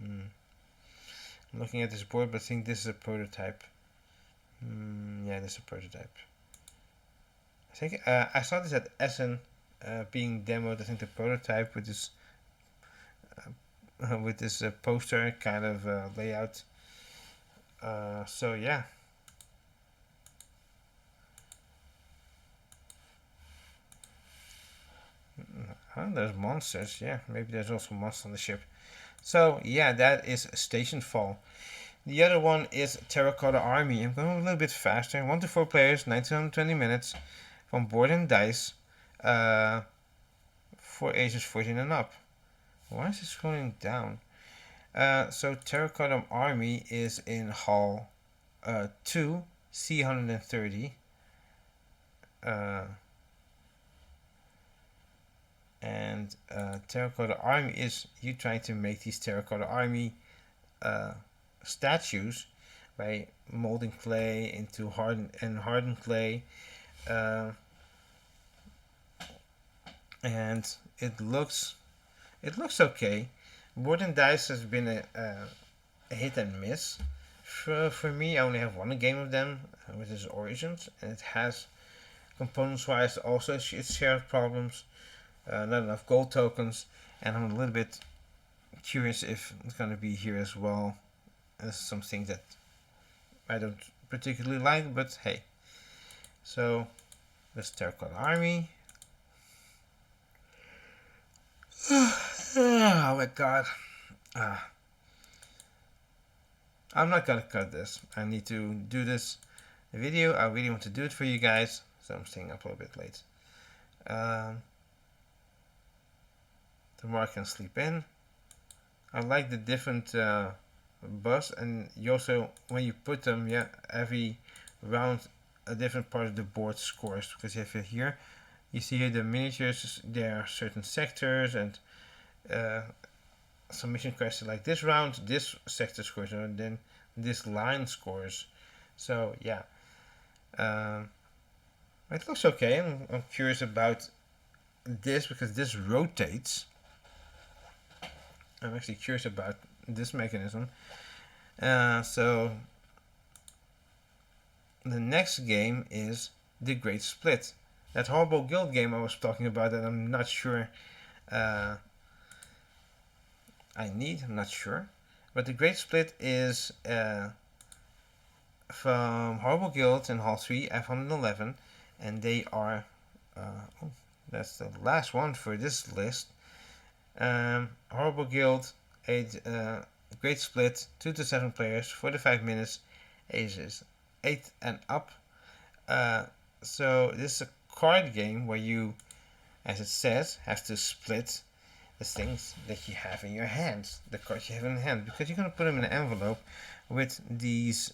I'm looking at this board, but I think this is a prototype. Yeah, this is a prototype. I think I saw this at Essen being demoed. I think the prototype with this poster kind of layout. So yeah. Oh, there's monsters. Yeah, maybe there's also monsters on the ship. So yeah, that is Station Fall. The other one is Terracotta Army. I'm going a little bit faster. 1 to 4 players, 1920 minutes, from Board and Dice, for ages 14 and up. Why is it scrolling down? So Terracotta Army is in Hall 2, C130. And Terracotta Army is you trying to make these Terracotta Army statues by molding clay into hardened clay, and it looks okay. Board and Dice has been a hit and miss for me. I only have one game of them, which is Origins, and it has components wise also its share of problems. Not enough gold tokens, and I'm a little bit curious if it's going to be here as well. There's some things that I don't particularly like, but hey. So, this Terracotta Army. Oh my god. I'm not gonna cut this. I need to do this video. I really want to do it for you guys, so I'm staying up a little bit late. Tomorrow I can sleep in. I like the different bus, and you also, when you put them, yeah, every round a different part of the board scores, because you have here, you see here the miniatures, there are certain sectors, and some mission quests like this round, this sector scores, and then this line scores. So yeah, Um, it looks okay. I'm curious about this because this rotates. I'm actually curious about this mechanism. So the next game is the Great Split. That horrible guild game I was talking about that I'm not sure uh, I'm not sure. But the Great Split is from Horrible Guild in Hall 3, F111, and they are, oh, that's the last one for this list. Horrible Guild, Great Split, 2 to 7 players, 45 minutes, ages 8 and up. So this is a card game where you, as it says, have to split the things that you have in your hands, the cards you have in hand, because you're going to put them in an envelope with this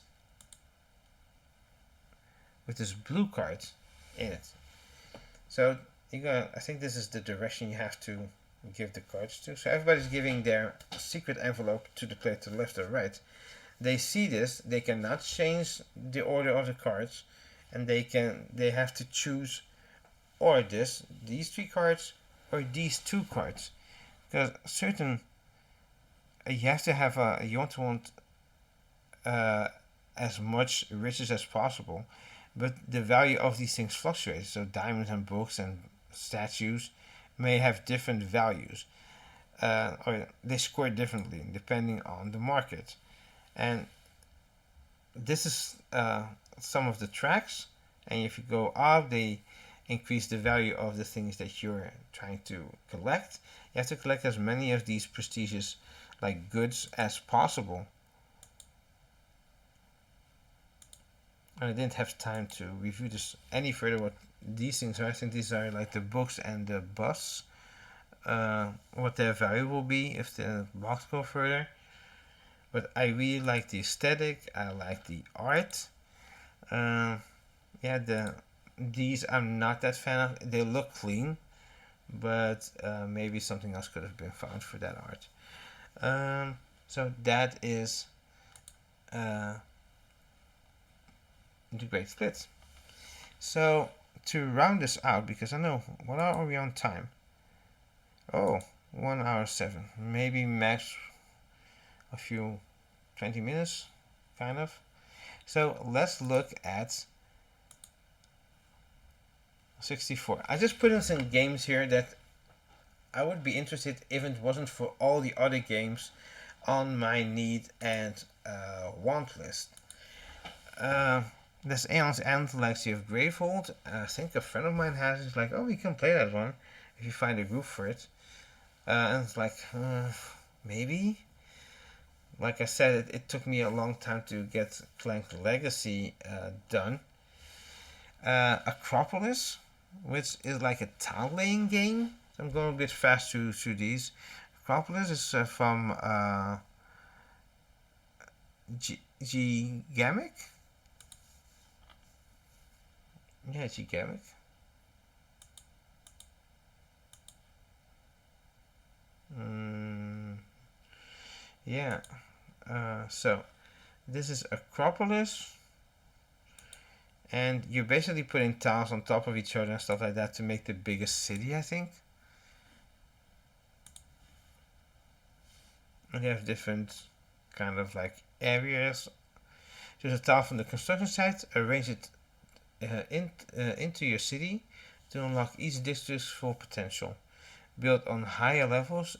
blue card in it. So I think this is the direction you have to give the cards to. So everybody's giving their secret envelope to the player to the left or right. They see this, they cannot change the order of the cards, and they have to choose or these 3 cards or these 2 cards. Because you have to have you want as much riches as possible, but the value of these things fluctuates. So diamonds and books and statues may have different values, or they score differently depending on the market. And this is some of the tracks, and if you go up, they increase the value of the things that you're trying to collect. You have to collect as many of these prestigious like goods as possible. And I didn't have time to review this any further what these things are. I think these are like the books and the bus. What their value will be if the box go further. But I really like the aesthetic. I like the art. These I'm not that fan of. They look clean, but maybe something else could have been found for that art. So that is the Great Split. So to round this out, because I know, what are we on time? Oh, 1 hour 7. Maybe max a few 20 minutes, kind of. So let's look at 64. I just put in some games here that I would be interested if it wasn't for all the other games on my need and want list. There's Aeon's End, Legacy of Gravehold. I think a friend of mine has it. It's like, oh, you can play that one if you find a group for it. And it's like, maybe. Like I said, it took me a long time to get Clank Legacy done. Acropolis, which is like a town laying game. So I'm going a bit fast through these. Acropolis is from Gamic. Yeah, Gamic. Yeah. So this is Acropolis, and you're basically putting tiles on top of each other and stuff like that to make the biggest city, I think. And you have different kind of like areas. There's a tile from the construction site. Arrange it into your city to unlock each district's full potential. Build on higher levels.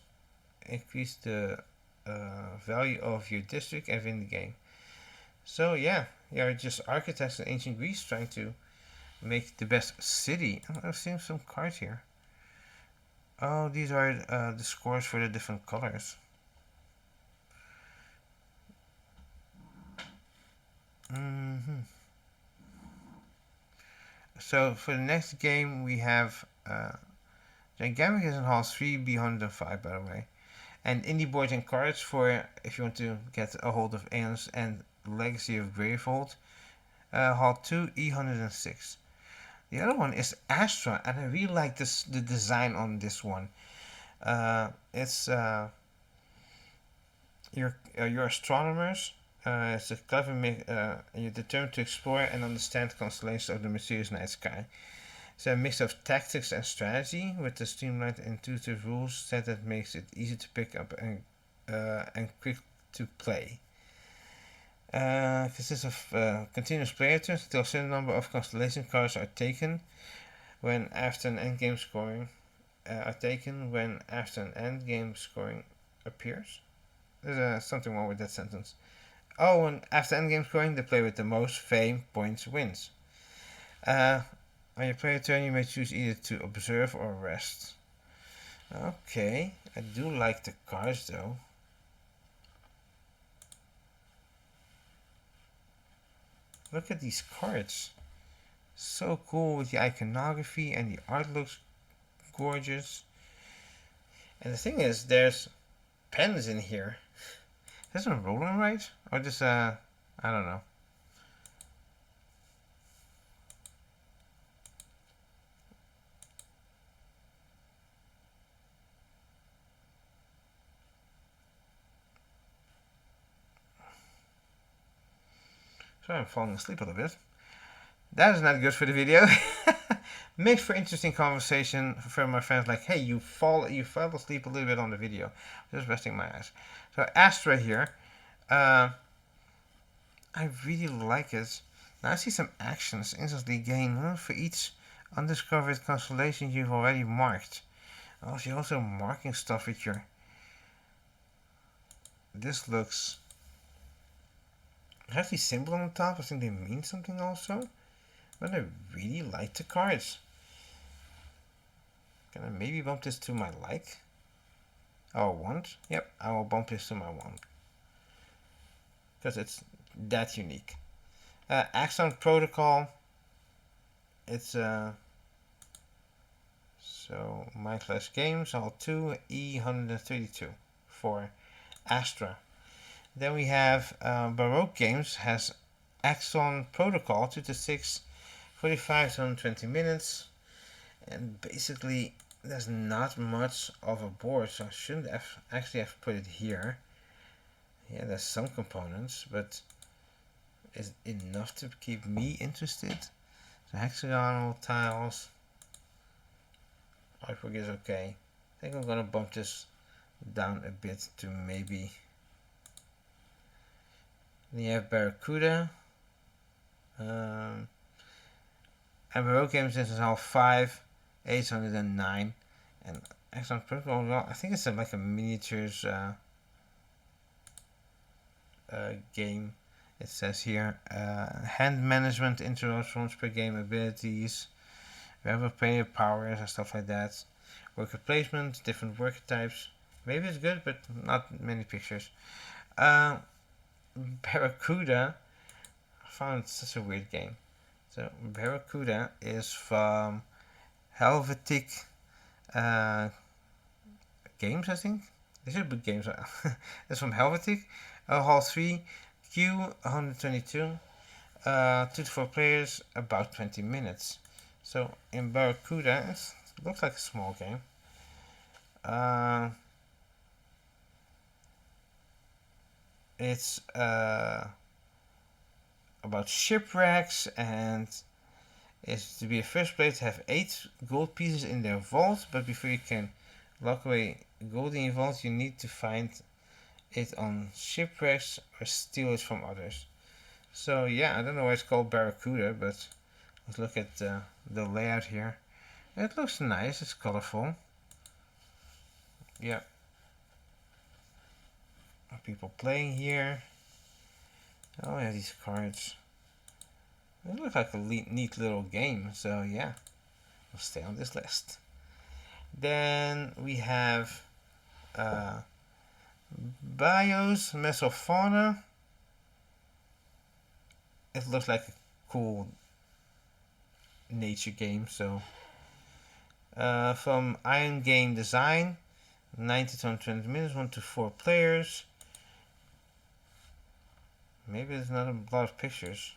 Increase the value of your district and win the game. So yeah, you're just architects in ancient Greece trying to make the best city. I've seen some cards here. Oh, these are the scores for the different colors. So for the next game we have Gigamic is in Hall 3, B105 by the way. And indie boards and cards for if you want to get a hold of Aeon's and Legacy of Gravehold. Hall 2, E106. The other one is Astra, and I really like the design on this one. It's your astronomers It's a clever mix. You're determined to explore and understand constellations of the mysterious night sky. It's a mix of tactics and strategy with the streamlined, intuitive rules set that makes it easy to pick up and quick to play. Consists of continuous player turns until a certain number of constellation cards are taken when after an endgame scoring appears. There's something wrong with that sentence. Oh, and after endgame scoring, the player with the most fame points wins. On your player turn, you may choose either to observe or rest. Okay, I do like the cards though. Look at these cards. So cool with the iconography, and the art looks gorgeous. And the thing is, there's pens in here. Doesn't rolling right? Or just I don't know. So I'm falling asleep a little bit. That is not good for the video. Makes for interesting conversation from my friends, like, hey, you fell asleep a little bit on the video. Just resting my eyes. So Astra here. I really like it. Now I see some actions. Instantly gain for each undiscovered constellation you've already marked. Oh, you're also marking stuff with your... This looks... It has the symbol on the top. I think they mean something also. But I really like the cards. Can I maybe bump this to my like? Oh, want? Yep, I will bump this to my want. Because it's that unique. Axon Protocol. It's so my class games, all 2 E132 for Astra. Then we have Baroque Games has Axon Protocol 2 to 6, 45 to 120 minutes, and basically there's not much of a board, so I shouldn't actually have put it here. Yeah, there's some components, but is it enough to keep me interested? So hexagonal tiles. Artwork is okay. I think I'm gonna bump this down a bit to maybe. Then you have Barracuda. And Baroque Games is all 5, 809, and Axon Protocol. Well, I think it's like a miniatures game. It says here hand management, interruptions per game abilities, variable player powers and stuff like that. Worker placement, different worker types. Maybe it's good, but not many pictures. Barracuda, I found it such a weird game. So Barracuda is from Helvetic Games, I think. They should be games. It's from Helvetic. Hall 3, Q122. 2 to 4 players, about 20 minutes. So in Barracuda, it looks like a small game. It's about shipwrecks, and it's to be a first player to have 8 gold pieces in their vault, but before you can lock away gold in your vault, you need to find it on shipwrecks or steal it from others. So yeah, I don't know why it's called Barracuda, but let's look at the layout here. It looks nice, it's colorful. Yeah. People playing here. Oh yeah, these cards. It looks like a neat little game, so yeah, we'll stay on this list. Then we have Bios Mesofauna. It looks like a cool nature game, so from Iron Game Design, 90 to 120 minutes, 1 to 4 players. Maybe there's not a lot of pictures.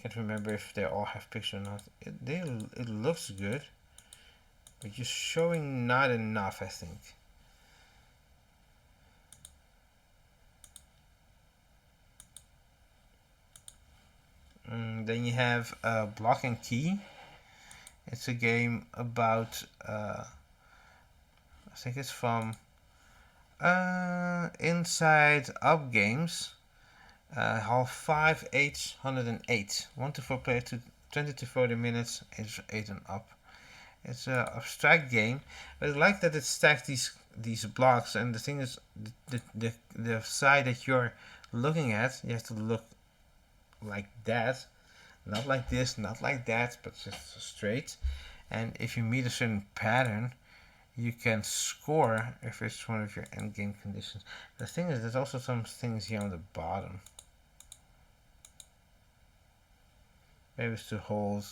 Can't remember if they all have pictures or not. It looks good, but just showing not enough, I think. And then you have Block and Key. It's a game about, I think it's from Inside Up Games. Half 5, 808. 1 to 4 players to 20 to 40 minutes, age 8 and up. It's an abstract game, but I like that it stacks these blocks. And the thing is, the side that you're looking at, you have to look like that, not like this, not like that, but just straight. And if you meet a certain pattern, you can score if it's one of your end game conditions. The thing is, there's also some things here on the bottom. Maybe it's to hold.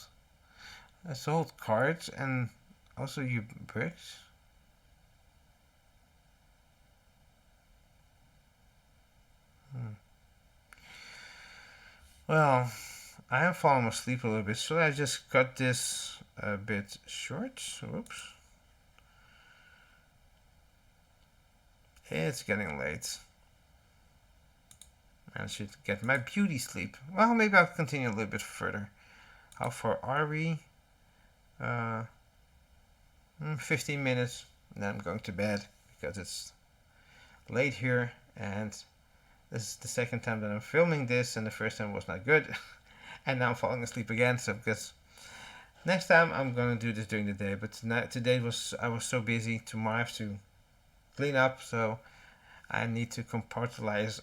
It's to hold cards and also your bricks. Well, I am falling asleep a little bit. Should I just cut this a bit short? Whoops. It's getting late. I should get my beauty sleep. Well, maybe I'll continue a little bit further. How far are we? 15 minutes. And then I'm going to bed because it's late here. And this is the second time that I'm filming this. And the first time was not good. And now I'm falling asleep again. So because next time I'm going to do this during the day. But today I was so busy. Tomorrow I have to clean up. So I need to compartmentalize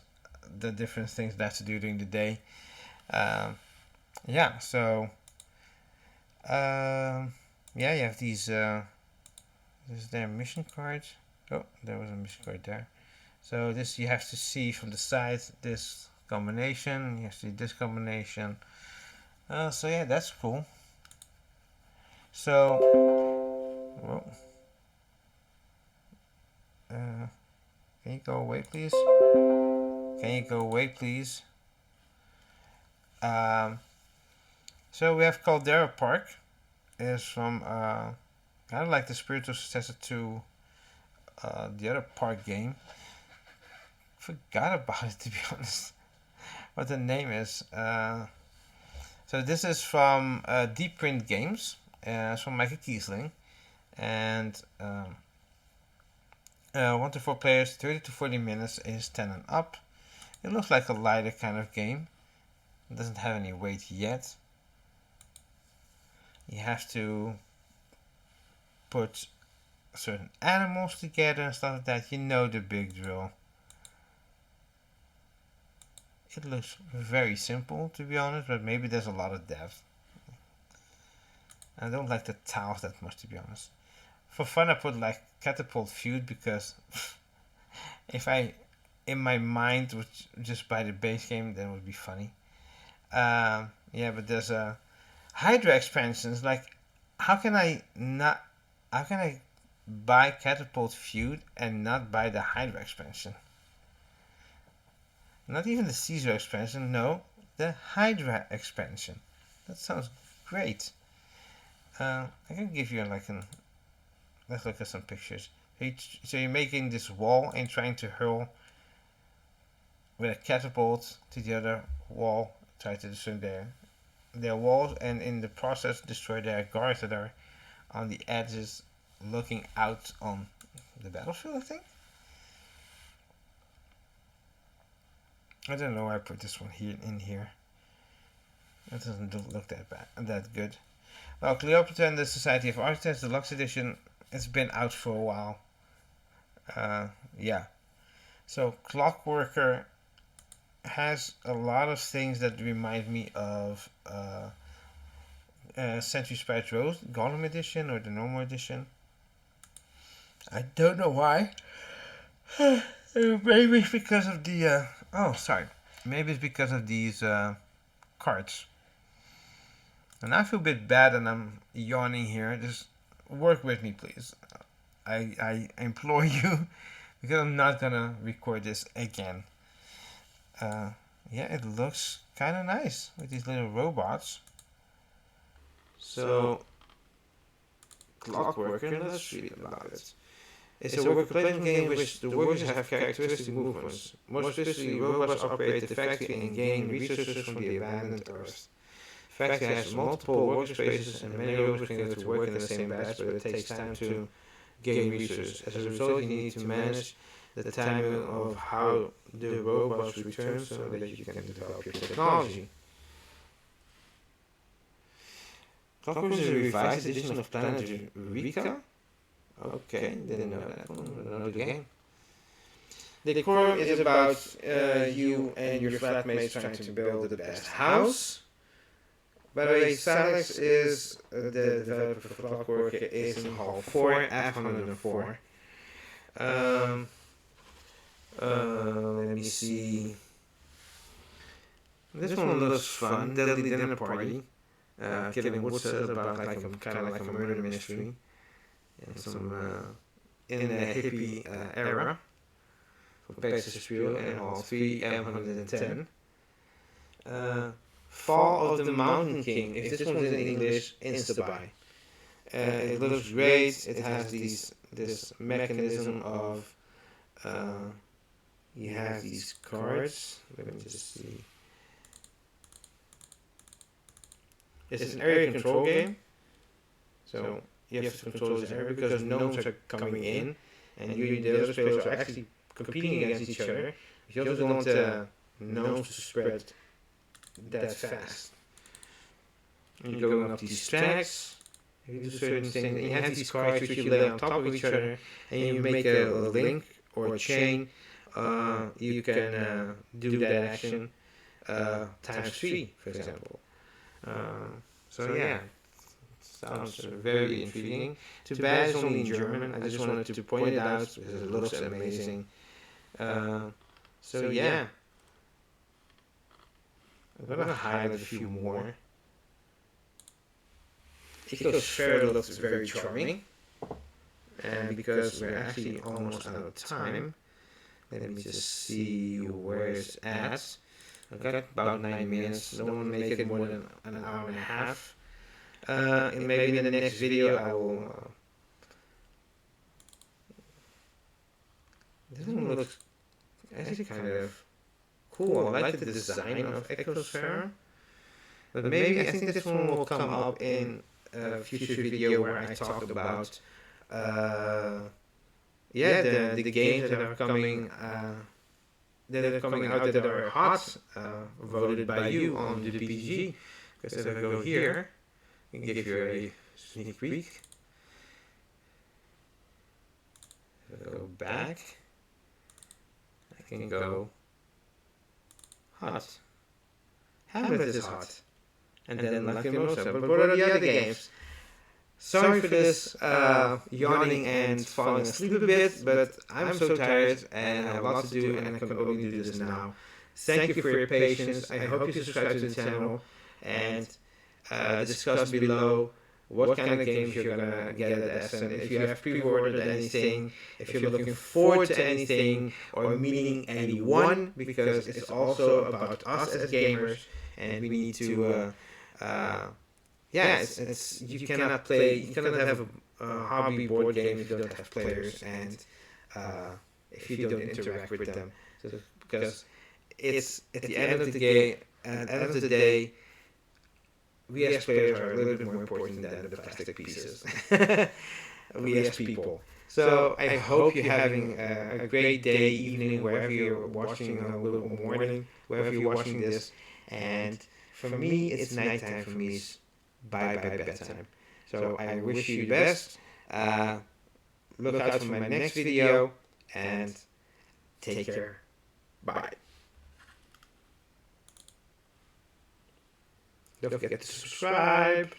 the different things that I have to do during the day. Yeah, so yeah, you have these this is their mission cards. Oh, there was a mission card there. So this you have to see from the side, this combination, you have to see this combination. So yeah, that's cool. So whoa. Can you go away, please? Can you go away, please? So we have Caldera Park. Is from kind of like the spiritual successor to the other park game. Forgot about it, to be honest. What the name is. So this is from Deep Print Games. It's from Michael Kiesling. And 1 to 4 players, 30 to 40 minutes, is 10 and up. It looks like a lighter kind of game. It doesn't have any weight yet. You have to put certain animals together and stuff like that. You know the big drill. It looks very simple, to be honest, but maybe there's a lot of depth. I don't like the tiles that much, to be honest. For fun, I put like Catapult Feud because if I, in my mind, would just buy the base game, then it would be funny. Yeah, but there's a Hydra expansions. Like, how can I buy Catapult Feud and not buy the Hydra expansion? Not even the Caesar expansion, no, the Hydra expansion. That sounds great. I can give you like an. Let's look at some pictures. So you're making this wall and trying to hurl with a catapult to the other wall. Try to destroy their walls, and in the process destroy their guards that are on the edges, looking out on the battlefield. I think. I don't know why I put this one in here. It doesn't look that good. Well, Cleopatra and the Society of Architects Deluxe Edition. It's been out for a while. Yeah. So Clockworker has a lot of things that remind me of Century Spirit Rose, Gollum edition or the normal edition. I don't know why. Maybe it's because of the maybe it's because of these cards. And I feel a bit bad and I'm yawning here. Just work with me, please. I implore you, because I'm not gonna record this again. Yeah, it looks kind of nice with these little robots. So, Clockworker, let's read about it. It's a worker placement game in which the workers have characteristic movements. More specifically, robots operate the factory and gain resources from the abandoned Earth. Factory has multiple workspaces and many robots can go to work in the same batch, but it takes time to gain resources. As a result, you need to manage the timing of how the robots return so that you can develop your technology. Cockroach is a revised edition of Planet Eureka. Okay, didn't know that one. Another game. The core is about you and your flatmates trying to build the best house. By the way, Silex is the developer for Clockwork, is in Hall 4, F104. Let me see. This one looks fun. Deadly Dinner Party. Killing Woodset about like a kind of like a murder mystery. And some in the hippie era. For Essen Spiel and Hall 3, M110. Fall of the Mountain King. If this one's in English, insta-buy. It looks great. It has this mechanism of you have these cards. Let me just see. This is an area control game. So you have to control this area because gnomes are coming in, and you and the other players are actually competing against each other. You also don't want the gnomes to spread that fast. And you're going up these tracks, you do certain things, and you have these cards which you lay on top of each other, and you make a link or a chain. You can do that action times 3, for example. So yeah, sounds very intriguing. Too bad it's only in German. I just wanted to point it out because it looks amazing. So yeah, I'm gonna highlight a few more. Ecosphere looks very charming, and because we're actually almost out of time, let me just see where it's at. I've got about 9 minutes. Don't want to make it more than an hour and a half. And maybe in the next video I will. This one looks actually kind of cool. I like the design of Ecosphere. But maybe I think this one will come up in a future video where I talk about the games that are coming out that are hot, voted by you on the BG. Because if I go here and give you a sneak peek, if I go back, I can go hot. Hamlet is hot. And then Lacrimosa. But what are the other games? Sorry for this yawning and falling asleep a bit, but I'm so tired and I have lots to do and I can only do this now. Thank you for your patience. I hope you subscribe to the channel and discuss below what kind of games you're gonna get at Essen. If you have pre-ordered anything, if you're looking forward to anything or meeting anyone, because it's also about us as gamers and we need to it's you cannot have a hobby board game if you don't have players and if you don't interact with them. So, because it's at the end of the day, we as players are a little bit more important than the plastic pieces. We as people. So I hope you're having a great day, evening, wherever you're watching, a little morning, wherever you're watching this. And for me, it's nighttime. For me, it's bye bedtime. So I wish you the best. Look out for my next video and take care. Bye. Don't forget to subscribe.